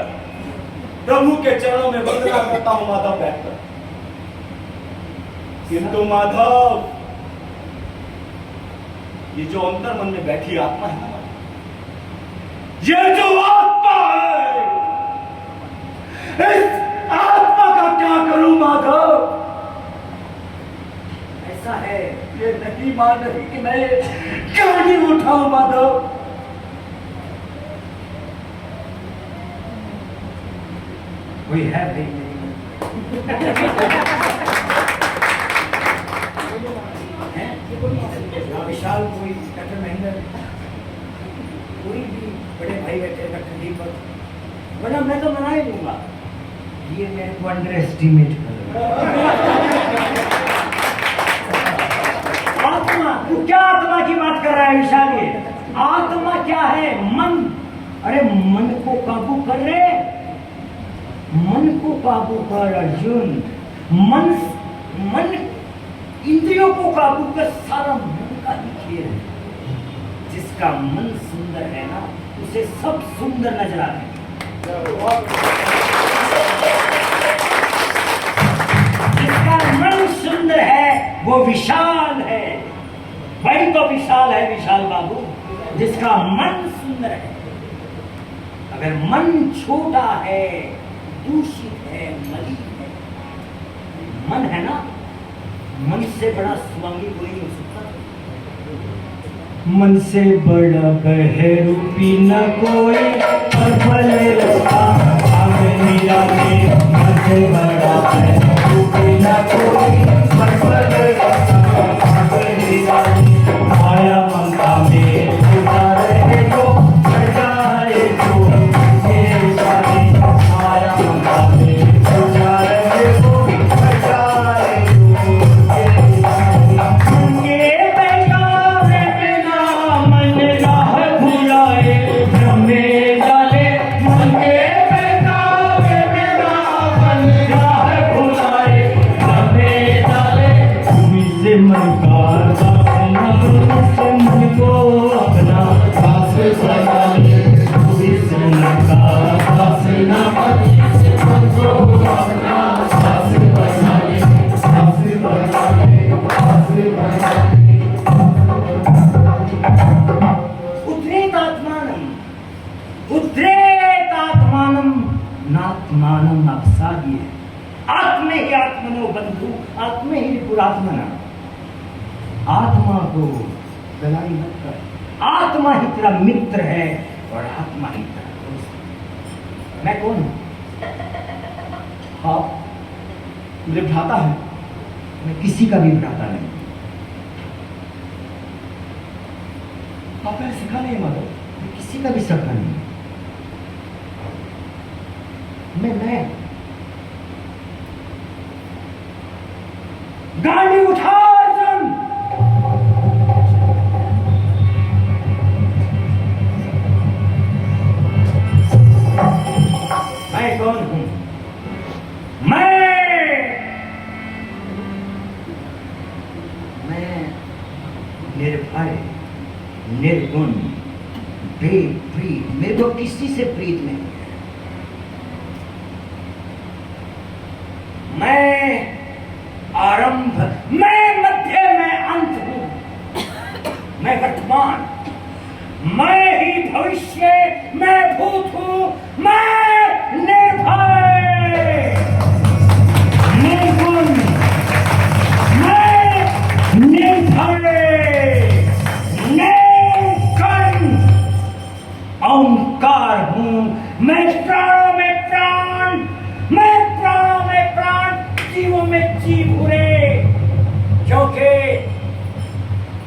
प्रभु के चरणों में वंदना करता हूं माधव बैठकर। किंतु माधव, ये जो अंतर मन में बैठी आत्मा है, ये जो आत्मा है, इस आत्मा का क्या करूं माधव? ऐसा है, ये नहीं मान रही कि मैं गाड़ी उठाऊं माधव। कोई है नहीं। विशाल कोई डॉक्टर महेंद्र, कोई भी बड़े भाई बैठे डॉक्टर दीपक, वरना मैं तो मना ही लूंगा। ये मेरे को अंडर एस्टिमेट कर। आत्मा, तू क्या आत्मा की बात कर रहा है विशाल? ये आत्मा क्या है? मन। अरे मन को काबू कर रे, मन को काबू कर अर्जुन। मन इंद्रियों को काबू कर, सारा मन का ही खेल है। जिसका मन सुंदर है ना, उसे सब सुंदर नजर आते हैं। जिसका मन सुंदर है वो विशाल है, वही तो विशाल है विशाल बाबू, जिसका मन सुंदर है। अगर मन छोटा है, दूषित है, मलिन है, मन है ना, मन से बड़ा स्वामी कोई नहीं हो सकता। मन से बड़ा बहरूपी न कोई, पर्पल रखा आगे मीरा में। मन से बड़ा बहरूपी न कोई, पर्पल रखा आगे मीरा में। माया ममता में छुटा रहे जो, सजाए जो ये शादी। माया ममता में छुटा रहे जो, सजाए जो ये शादी। ये बेगाने बिना मन राह भुलाए, भ्रमे डाले मन के बेगाने बिना मन राह भुलाए। भ्रमे डाले भूमि से मन का दासना, से मन को अपना दास बना ले। भूमि से मन का दासना, से मन को अपना दास बना ले। दास बना ले, दास बना ले। उद्रेतात्मानम नात्मानम अवसादीय। आत्मे ही आत्मनो बंधु, आत्मे ही पुरात्मना। आत्मा को गलाई मत कर, आत्मा ही तेरा मित्र है और आत्मा ही तेरा दोस्त है। मैं कौन हूं? हाँ, मेरे भ्राता है। मैं किसी का भी भ्राता नहीं। आपने सिखा नहीं माधव। मैं किसी का भी सखा नहीं। मैं गाड़ी उठा अर्जुन। मैं कौन हूं? मैं निर्भय, निर्गुण, बेप्रीत। मेरे को किसी से प्रीत नहीं है। मैं आरंभ, मैं मध्य, मैं अंत हूं। मैं वर्तमान, मैं ही भविष्य, मैं भूत हूं। मैं निर्भय, निर्गुण, मैं निर्भय, निर्गुण ओंकार हूं। मैं प्राणों में प्राण, मैं प्राणों में प्राण, जीवों में जीव पूरे। क्योंकि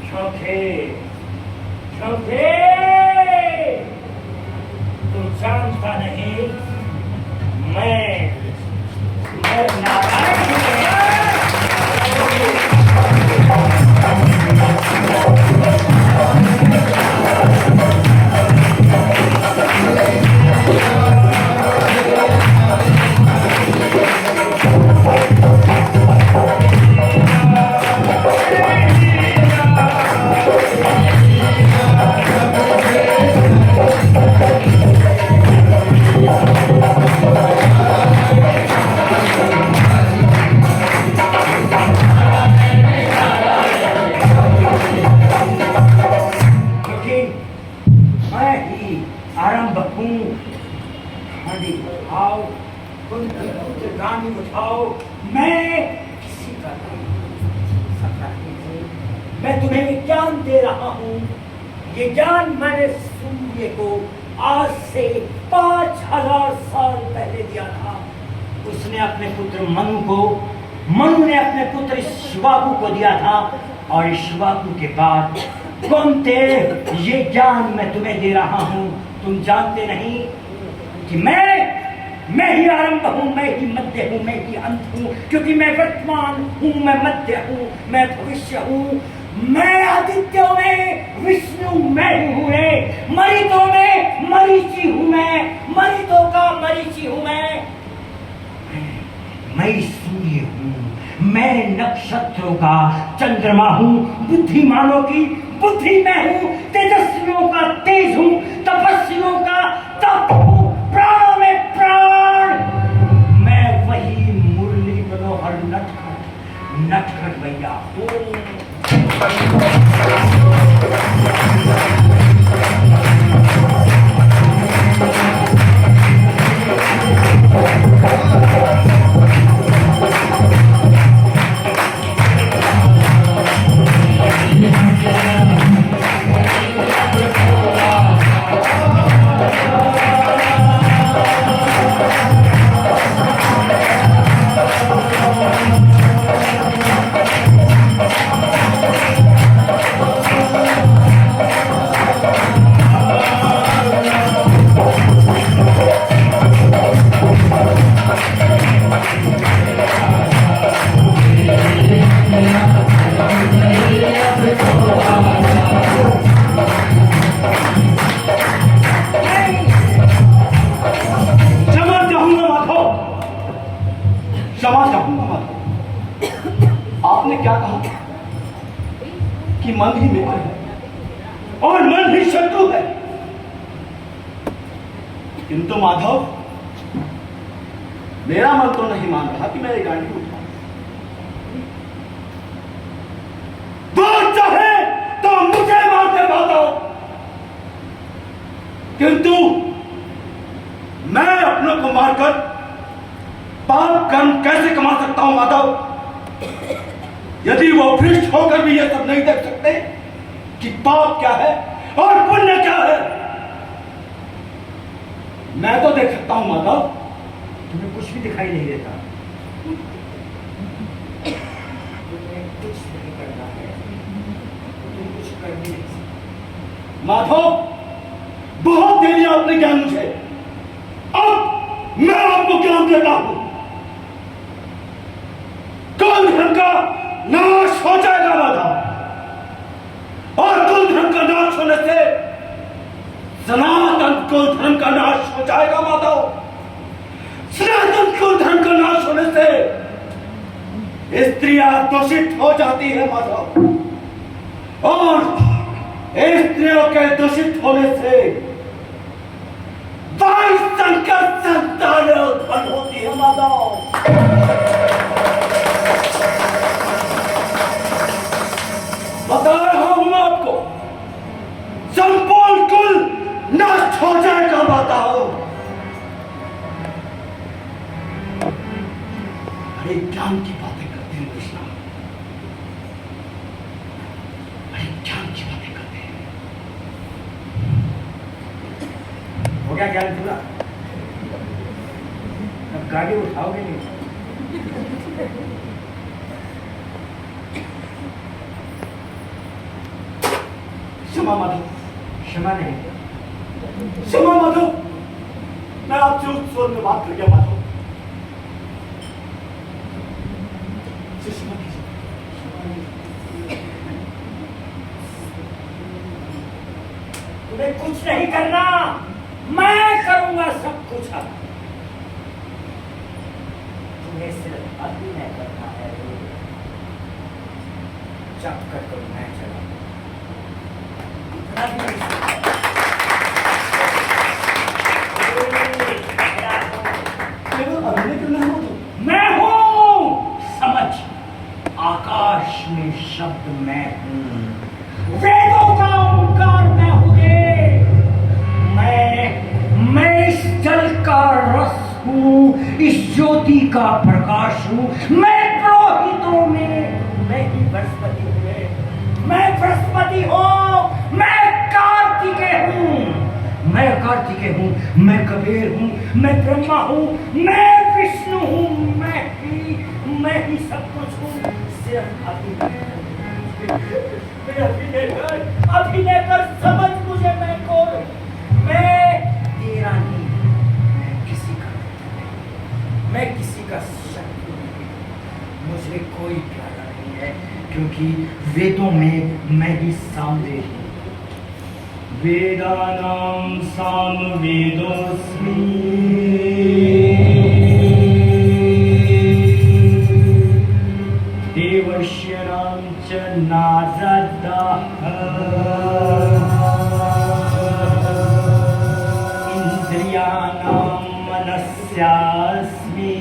क्योंकि क्योंकि तू जानता नहीं, मैं नारायण हूं। गाड़ी उठाओ। मैं किसी का नहीं, मैं तुम्हें ज्ञान दे रहा हूं। ये ज्ञान मैंने सूर्य को आज से 5000 साल पहले दिया था। उसने अपने पुत्र मनु ने अपने पुत्र इक्ष्वाकु को दिया था, और इक्ष्वाकु के बाद कुंती, ये ज्ञान मैं तुम्हें दे रहा हूं। तुम जानते नहीं कि मैं ही आरंभ हूं, मैं ही मध्य हूं, मैं ही अंत हूं, क्योंकि मैं वर्तमान हूं, मैं मध्य हूं, मैं भविष्य हूं। मैं आदित्यों में विष्णु मैं ही हूं रे। मरीतों में मरीचि हूं मरीतों का मरीचि हूं मैं सूर्य हूं, मैं नक्षत्रों का चंद्रमा हूं, बुद्धिमानों की बुद्धि मैं हूं, तेजस्वियों का तेज हूं, तपस्वियों का तप हूं, प्राणों में प्राण। मैं वही मुरली मनोहर नटखट भैया हूं। क्षमा चाहूंगा माधव। आपने क्या कहा कि मन ही मित्र है और मन ही शत्रु है, किंतु माधव मेरा मन तो नहीं मान रहा कि मैं ये गांडी उठाऊं। चाहे तो मुझे मार के बताओ, किंतु मैं अपनों को मारकर पाप कर्म कैसे कमा सकता हूं माधव? यदि वो भ्रष्ट होकर भी ये सब नहीं देख सकते कि पाप क्या है और पुण्य क्या है, मैं तो देख सकता हूं माधव। तुम्हें कुछ भी दिखाई नहीं देता, तुम्हें कुछ नहीं करना है, तुम कुछ कर भी नहीं सकते। माधव बहुत दे दिया आपने ज्ञान मुझे, अब मैं आपको ज्ञान देता हूं। कुल धर्म का नाश हो जाएगा माधव, और कुल धर्म का नाश होने से सनातन कुल धर्म का नाश हो जाएगा माधव। सनातन कुल धर्म का नाश होने से स्त्रियां दूषित हो जाती है माधव, और स्त्रियों के दूषित होने से वायु संकर संतान उत्पन्न होती है माधव। बता रहा हूं मैं आपको, संपूर्ण कुल नष्ट हो जाएगा बताओ। अरे ज्ञान की बातें करते हैं कृष्णा, अरे ज्ञान की बातें करते हैं। हो गया ज्ञान पूरा? अब गाड़ी उठाओगे नहीं? क्षमा माधव, क्षमा नहीं, क्षमा माधव, मैं आपसे उस स्वर में बात कर गया माधव। क्षमा कीजिए। तुम्हें कुछ नहीं करना, मैं करूंगा सब कुछ। अब तुम्हें सिर्फ अभिनय करना है, चक्कर को मैं चला मैं हूं समझ, आकाश में शब्द मैं हूं, वेदों का ओंकार मैं हूं। मैं इस जल का रस हूं, इस ज्योति का प्रकाश हूं। मैं पुरोहितों में मैं ही बृहस्पति हूं, मैं बृहस्पति हूं, मैं कार्तिकेय हूं, मैं कार्तिकेय हूं, मैं कबीर हूं, मैं ब्रह्मा हूं, मैं विष्णु हूं, मैं ही सब कुछ हूं। सिर्फ अभिनय कर समझ मुझे, मैं कौन? मैं तेरा नहीं, मैं किसी का नहीं, मैं किसी का शत्रु नहीं, मुझे कोई प्यारा नहीं है, क्योंकि वेदों में मैं ही सामवेद हूं। वेदानां सामवेदोऽस्मि, देवर्षीणां नारदः इन्द्रियाणां मनस्यास्मि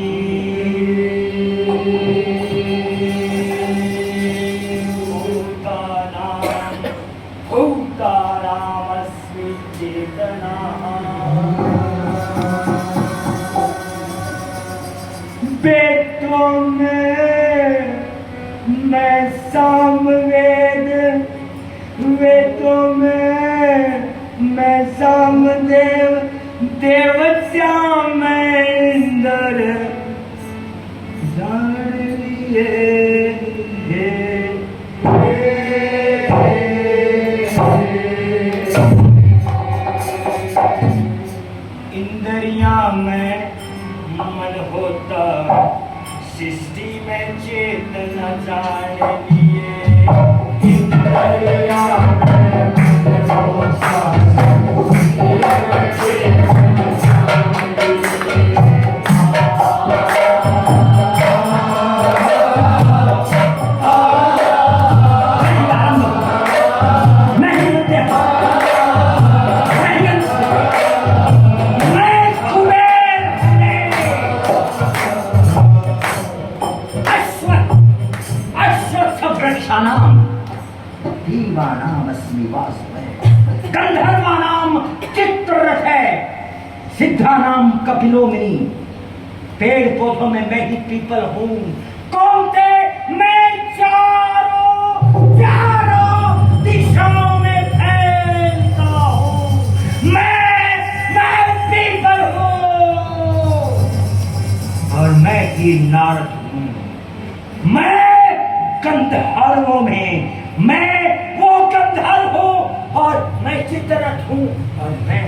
भूतानामस्मि चेतना वेदों में मैं सामवेद वेदों में मैं सामदेव देवता में इंद्र जान लिए इंद्रियां में मन होता सृष्टि में चेतना जान लिए इंद्रियां में मन होता सृष्टि में चेतना जान लिए गंधर्वानाम चित्ररथ है सिद्धानाम कपिलोमुनि पेड़ पौधों में मैं ही पीपल हूँ कौन थे मैं चारों दिशाओं में फैलता हूँ मैं पीपल हूँ और मैं ही नारद हूँ मैं गंधर्वों में मैं वो गंधर्व हूँ और मैं चित्ररथ हूँ और मैं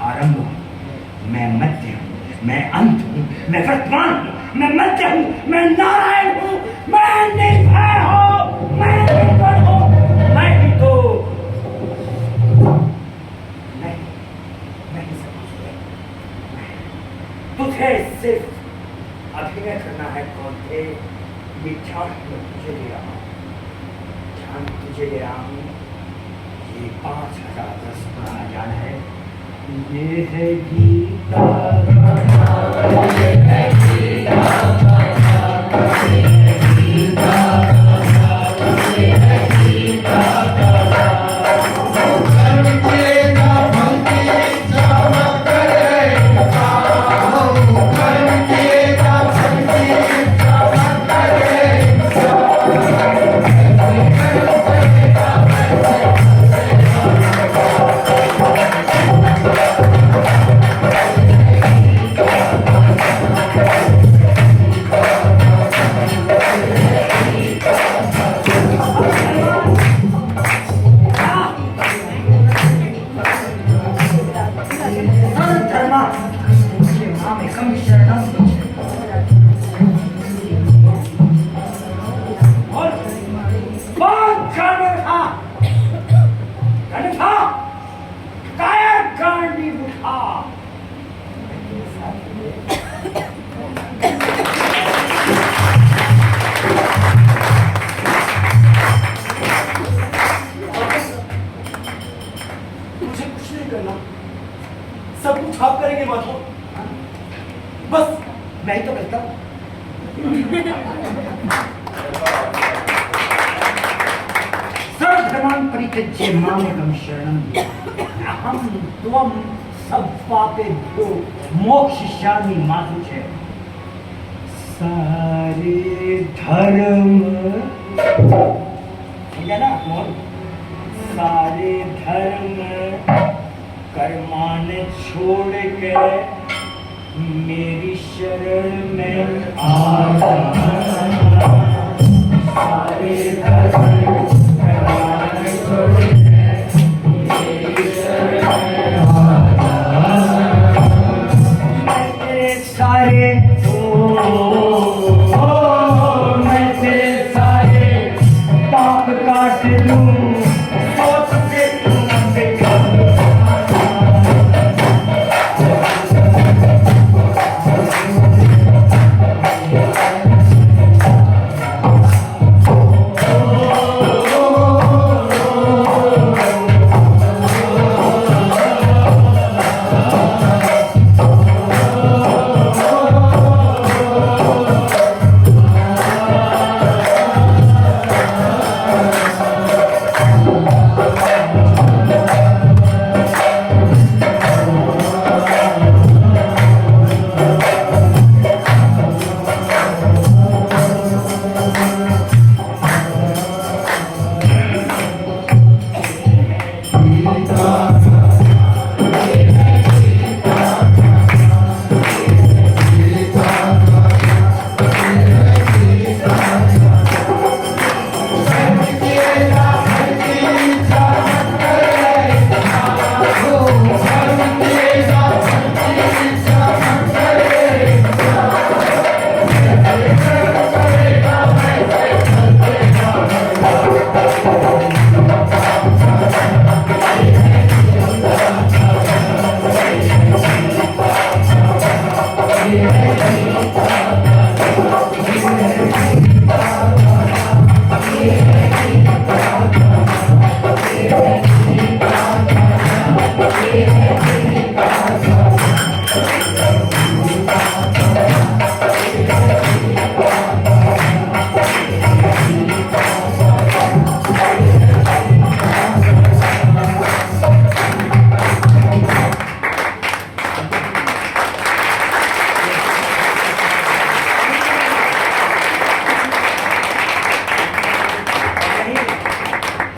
आरंभ हूँ मैं मध्य हूँ मैं अंत हूँ मैं वर्तमान हूँ मैं मध्य हूँ मैं नारायण हूँ मैं निर्भय हूँ मैं निर्भय हूँ मैं ही तो तुझे सिर्फ अभिनय करना है कौन थे ये ध्यान तुझे ले रहा हूँ ध्यान तुझे ले रहा हूँ ये 5010 पुराना ज्ञान है ये है गीता ये है गीता ये है गीता ये है गीता सब कुछ आप करेंगे माधव बस मैं ही तो करता हूँ सर्वधर्मान् परित्यज्य मामेकं शरणं अहं त्वं सर्वपापेभ्यो मोक्षयिष्यामि मा शुचः सारे धर्म समझा ना मोहन सारे धर्म कर्मान छोड़ के मेरी शरण में आ सारे धर्म कर्मान छोड़ के मेरी शरण में सारे मैं तेरे सारे पाप काट लूं सोच से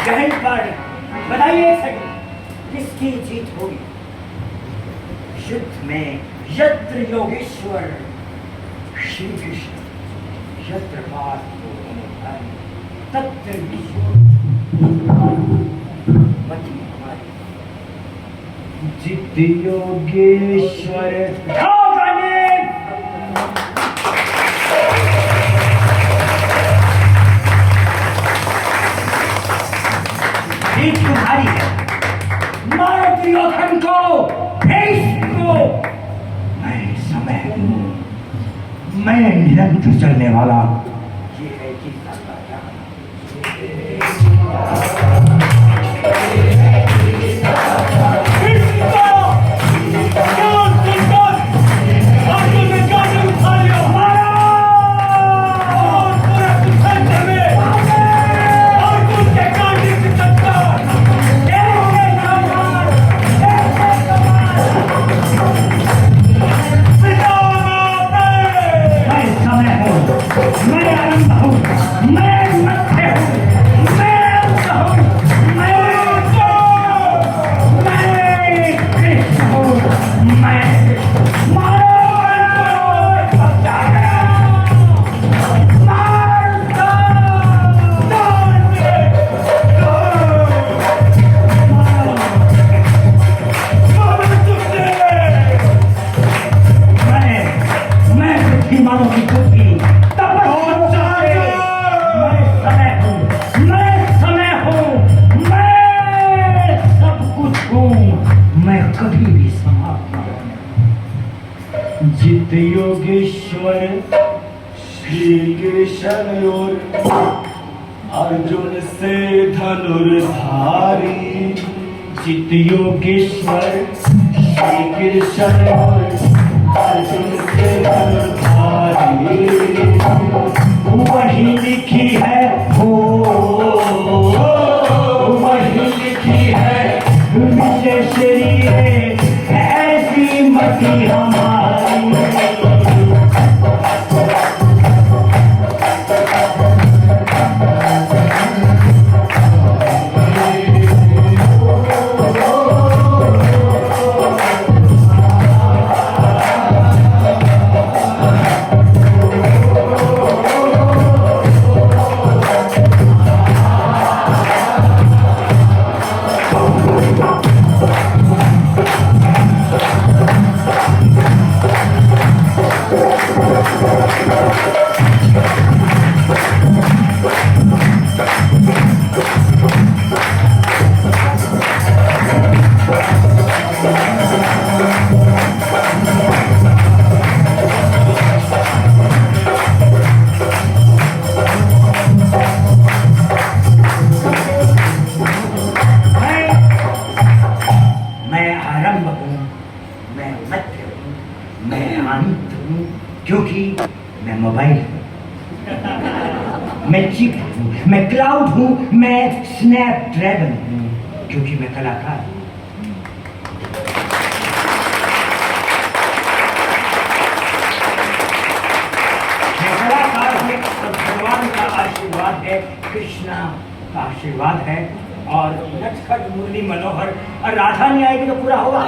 यहीं पर बताइए सही किसकी जीत होगी? युद्ध में यत्र योगेश्वर श्री कृष्ण, यत्र पार्थ तत्र मति हमारी। जित योगेश्वर जीत तुम्हारी है। मारो दुर्योधन को, भीष्म को। मैं समय हूँ, मैं निरंतर चलने वाला। ये है गीता का ज्ञान। जित योगेश्वर श्री कृष्ण और अर्जुन से धनुर्धारी। जित योगेश्वर श्री कृष्ण और अर्जुन से धनुर्धारी। वही लिखी है वही लिखी है विशेष ऐसी मति हमारी। क्योंकि मैं मोबाइल हूँ, मैं चिप हूँ, मैं क्लाउड हूँ, मैं स्नैपड्रैगन हूँ, क्योंकि मैं कलाकार हूँ। मैं कलाकार हूँ और भगवान का आशीर्वाद है, कृष्णा का आशीर्वाद है और नटखट मुरली मनोहर और राधा नहीं आएगी तो पूरा होगा।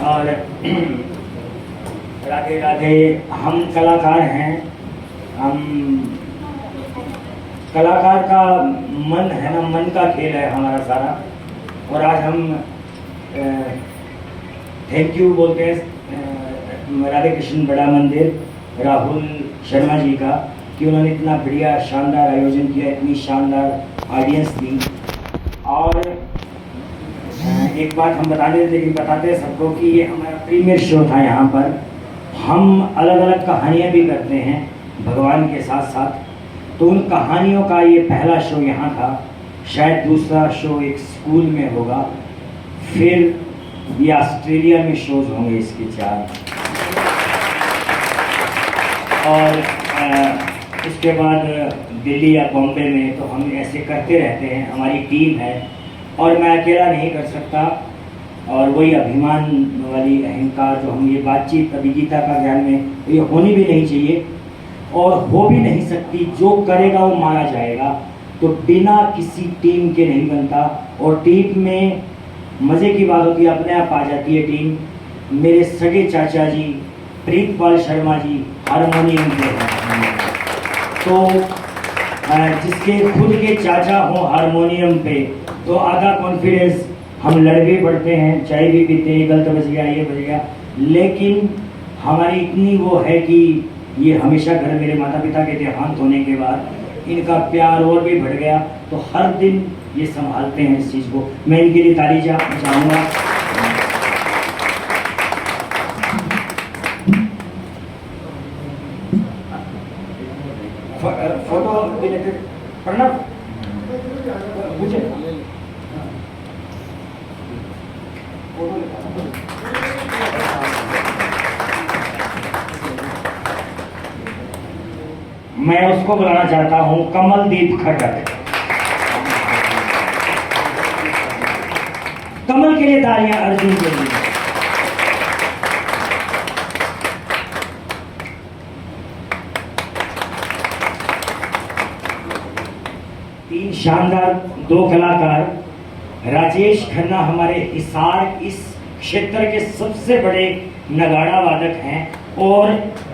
और राधे राधे। हम कलाकार हैं, हम कलाकार का मन है ना, मन का खेल है हमारा सारा। और आज हम थैंक यू बोलते हैं राधे कृष्ण बड़ा मंदिर, राहुल शर्मा जी का कि उन्होंने इतना बढ़िया शानदार आयोजन किया, इतनी शानदार ऑडियंस दी। और एक बात हम बता देते, लेकिन बताते हैं सबको कि ये हमारा प्रीमियर शो था। यहाँ पर हम अलग अलग कहानियाँ भी करते हैं भगवान के साथ साथ, तो उन कहानियों का ये पहला शो यहाँ था। शायद दूसरा शो एक स्कूल में होगा, फिर ये ऑस्ट्रेलिया में शोज होंगे इसके 4, और इसके बाद दिल्ली या बॉम्बे में। तो हम ऐसे करते रहते हैं, हमारी टीम है और मैं अकेला नहीं कर सकता। और वही अभिमान वाली अहंकार जो हम ये बातचीत अभी गीता का ज्ञान में ये होनी भी नहीं चाहिए और हो भी नहीं सकती। जो करेगा वो मारा जाएगा, तो बिना किसी टीम के नहीं बनता। और टीम में मज़े की बात होती है, अपने आप आ जाती है टीम। मेरे सगे चाचा जी प्रीतपाल शर्मा जी हारमोनियम पे हैं, तो जिसके खुद के चाचा हो हारमोनियम पे, तो आधा कॉन्फिडेंस हम लड़के पड़ते हैं, चाय भी पीते हैं, गलत बज गया, ये बज गया, लेकिन हमारी इतनी वो है कि ये हमेशा घर मेरे माता पिता के देहांत होने के बाद इनका प्यार और भी बढ़ गया, तो हर दिन ये संभालते हैं इस चीज़ को। मैं इनके लिए ताली चाहूँगा। फोटो रिलेटेड प्रणव मुझे मैं उसको बुलाना चाहता हूं, कमलदीप खट्टर। कमल के लिए तालियां, अर्जुन के लिए। तीन शानदार 2 कलाकार। राजेश खन्ना हमारे हिसार इस क्षेत्र के सबसे बड़े नगाड़ा वादक हैं और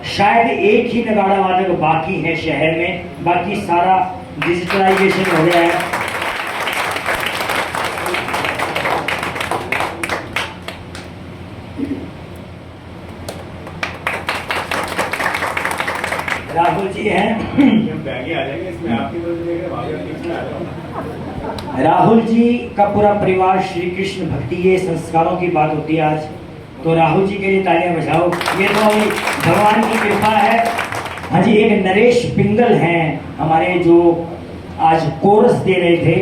शायद एक ही नगाड़ा वादक बाकी है शहर में, बाकी सारा डिजिटलाइजेशन हो गया है। राहुल जी हैं। राहुल जी का पूरा परिवार श्री कृष्ण भक्ति ये संस्कारों की बात होती है आज, तो राहुल जी के लिए तालियां बजाओ। ये तो भगवान की कृपा है। हाँ जी, एक नरेश पिंगल हैं हमारे जो आज कोरस दे रहे थे,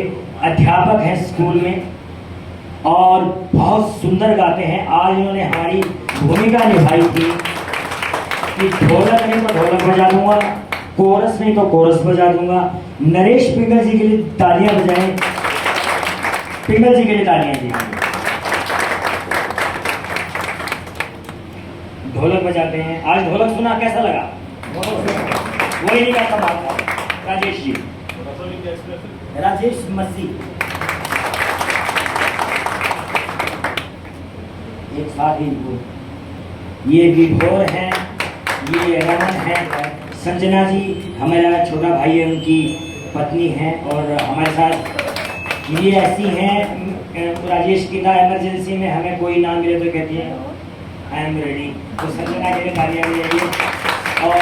अध्यापक हैं स्कूल में और बहुत सुंदर गाते हैं। आज उन्होंने हमारी भूमिका निभाई थी कि ढोलक नहीं तो ढोलक बजा दूंगा, कोरस नहीं तो कोरस बजा दूंगा। नरेश पिंगल जी के लिए तालियां बजाएं, पिंगल जी के लिए तालियां जी। ढोलक बजाते हैं। आज ढोलक सुना, कैसा लगा? वही नहीं करता बात। राजेश जी, राजेश मसीह एक साथ ही। ये विभोर हैं, ये रमन है, संजना जी हमारा छोटा भाई है, उनकी पत्नी हैं और हमारे साथ ये ऐसी हैं। राजेश की ना इमरजेंसी में हमें कोई नाम मिले तो कहती है आई एम रेडी, तो संजना के लिए तालियां बजाइए। और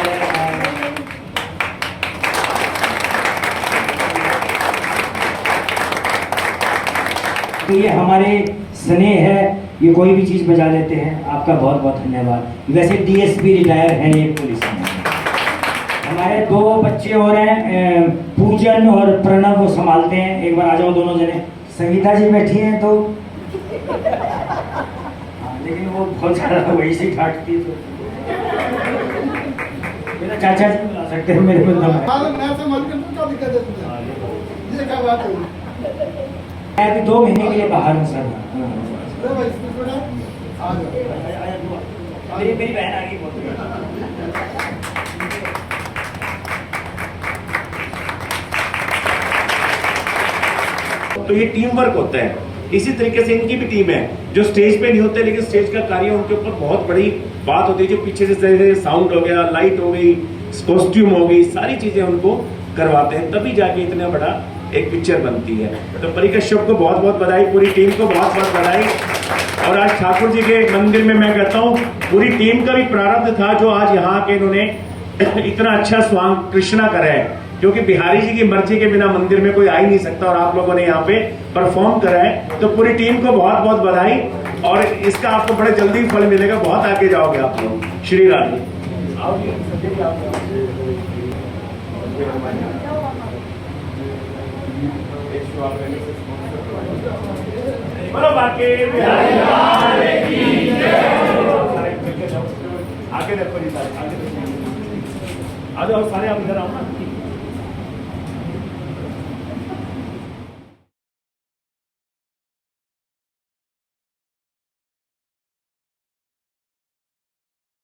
तो ये हमारे स्नेह है, ये कोई भी चीज़ बजा लेते हैं। आपका बहुत बहुत धन्यवाद। वैसे डीएसपी रिटायर हैं ये पुलिस में। हमारे 2 बच्चे और हैं, पूजन और प्रणव वो संभालते हैं। एक बार आ जाओ दोनों जने। संगीता जी बैठी हैं तो हाँ, लेकिन वो बहुत ज़्यादा वही से काटती है, तो मेरा चाचा जी बुला सकते हैं मेरे बंदा में। मैं अभी 2 महीने के लिए बाहर हूँ सर। मेरी बहन आ गई। तो ये टीम वर्क होता है। इसी तरीके से इनकी भी टीम है जो स्टेज पे नहीं होते, लेकिन स्टेज का कार्य उनके ऊपर बहुत बड़ी बात होती है। जो पीछे से साउंड हो गया, लाइट हो गई, कॉस्ट्यूम हो गई, सारी चीजें उनको करवाते हैं, तभी जाके इतना बड़ा एक पिक्चर बनती है। तो परी कश्यप को बहुत बहुत बधाई, पूरी टीम को बहुत बहुत बधाई। और आज ठाकुर जी के मंदिर में मैं कहता हूँ पूरी टीम का भी प्रारब्ध था जो आज यहाँ के इन्होंने इतना अच्छा स्वांग कृष्णा करा है, क्योंकि बिहारी जी की मर्जी के बिना मंदिर में कोई आ ही नहीं सकता और आप लोगों ने यहाँ पे परफॉर्म करा है। तो पूरी टीम को बहुत बहुत बधाई और इसका आपको बड़े जल्दी फल मिलेगा, बहुत आगे जाओगे आप लोग। श्री राधे। बोलो बाकी आगे देखो जी, सारे आगे देखो। आ जाओ सारे, आप इधर आओ ना।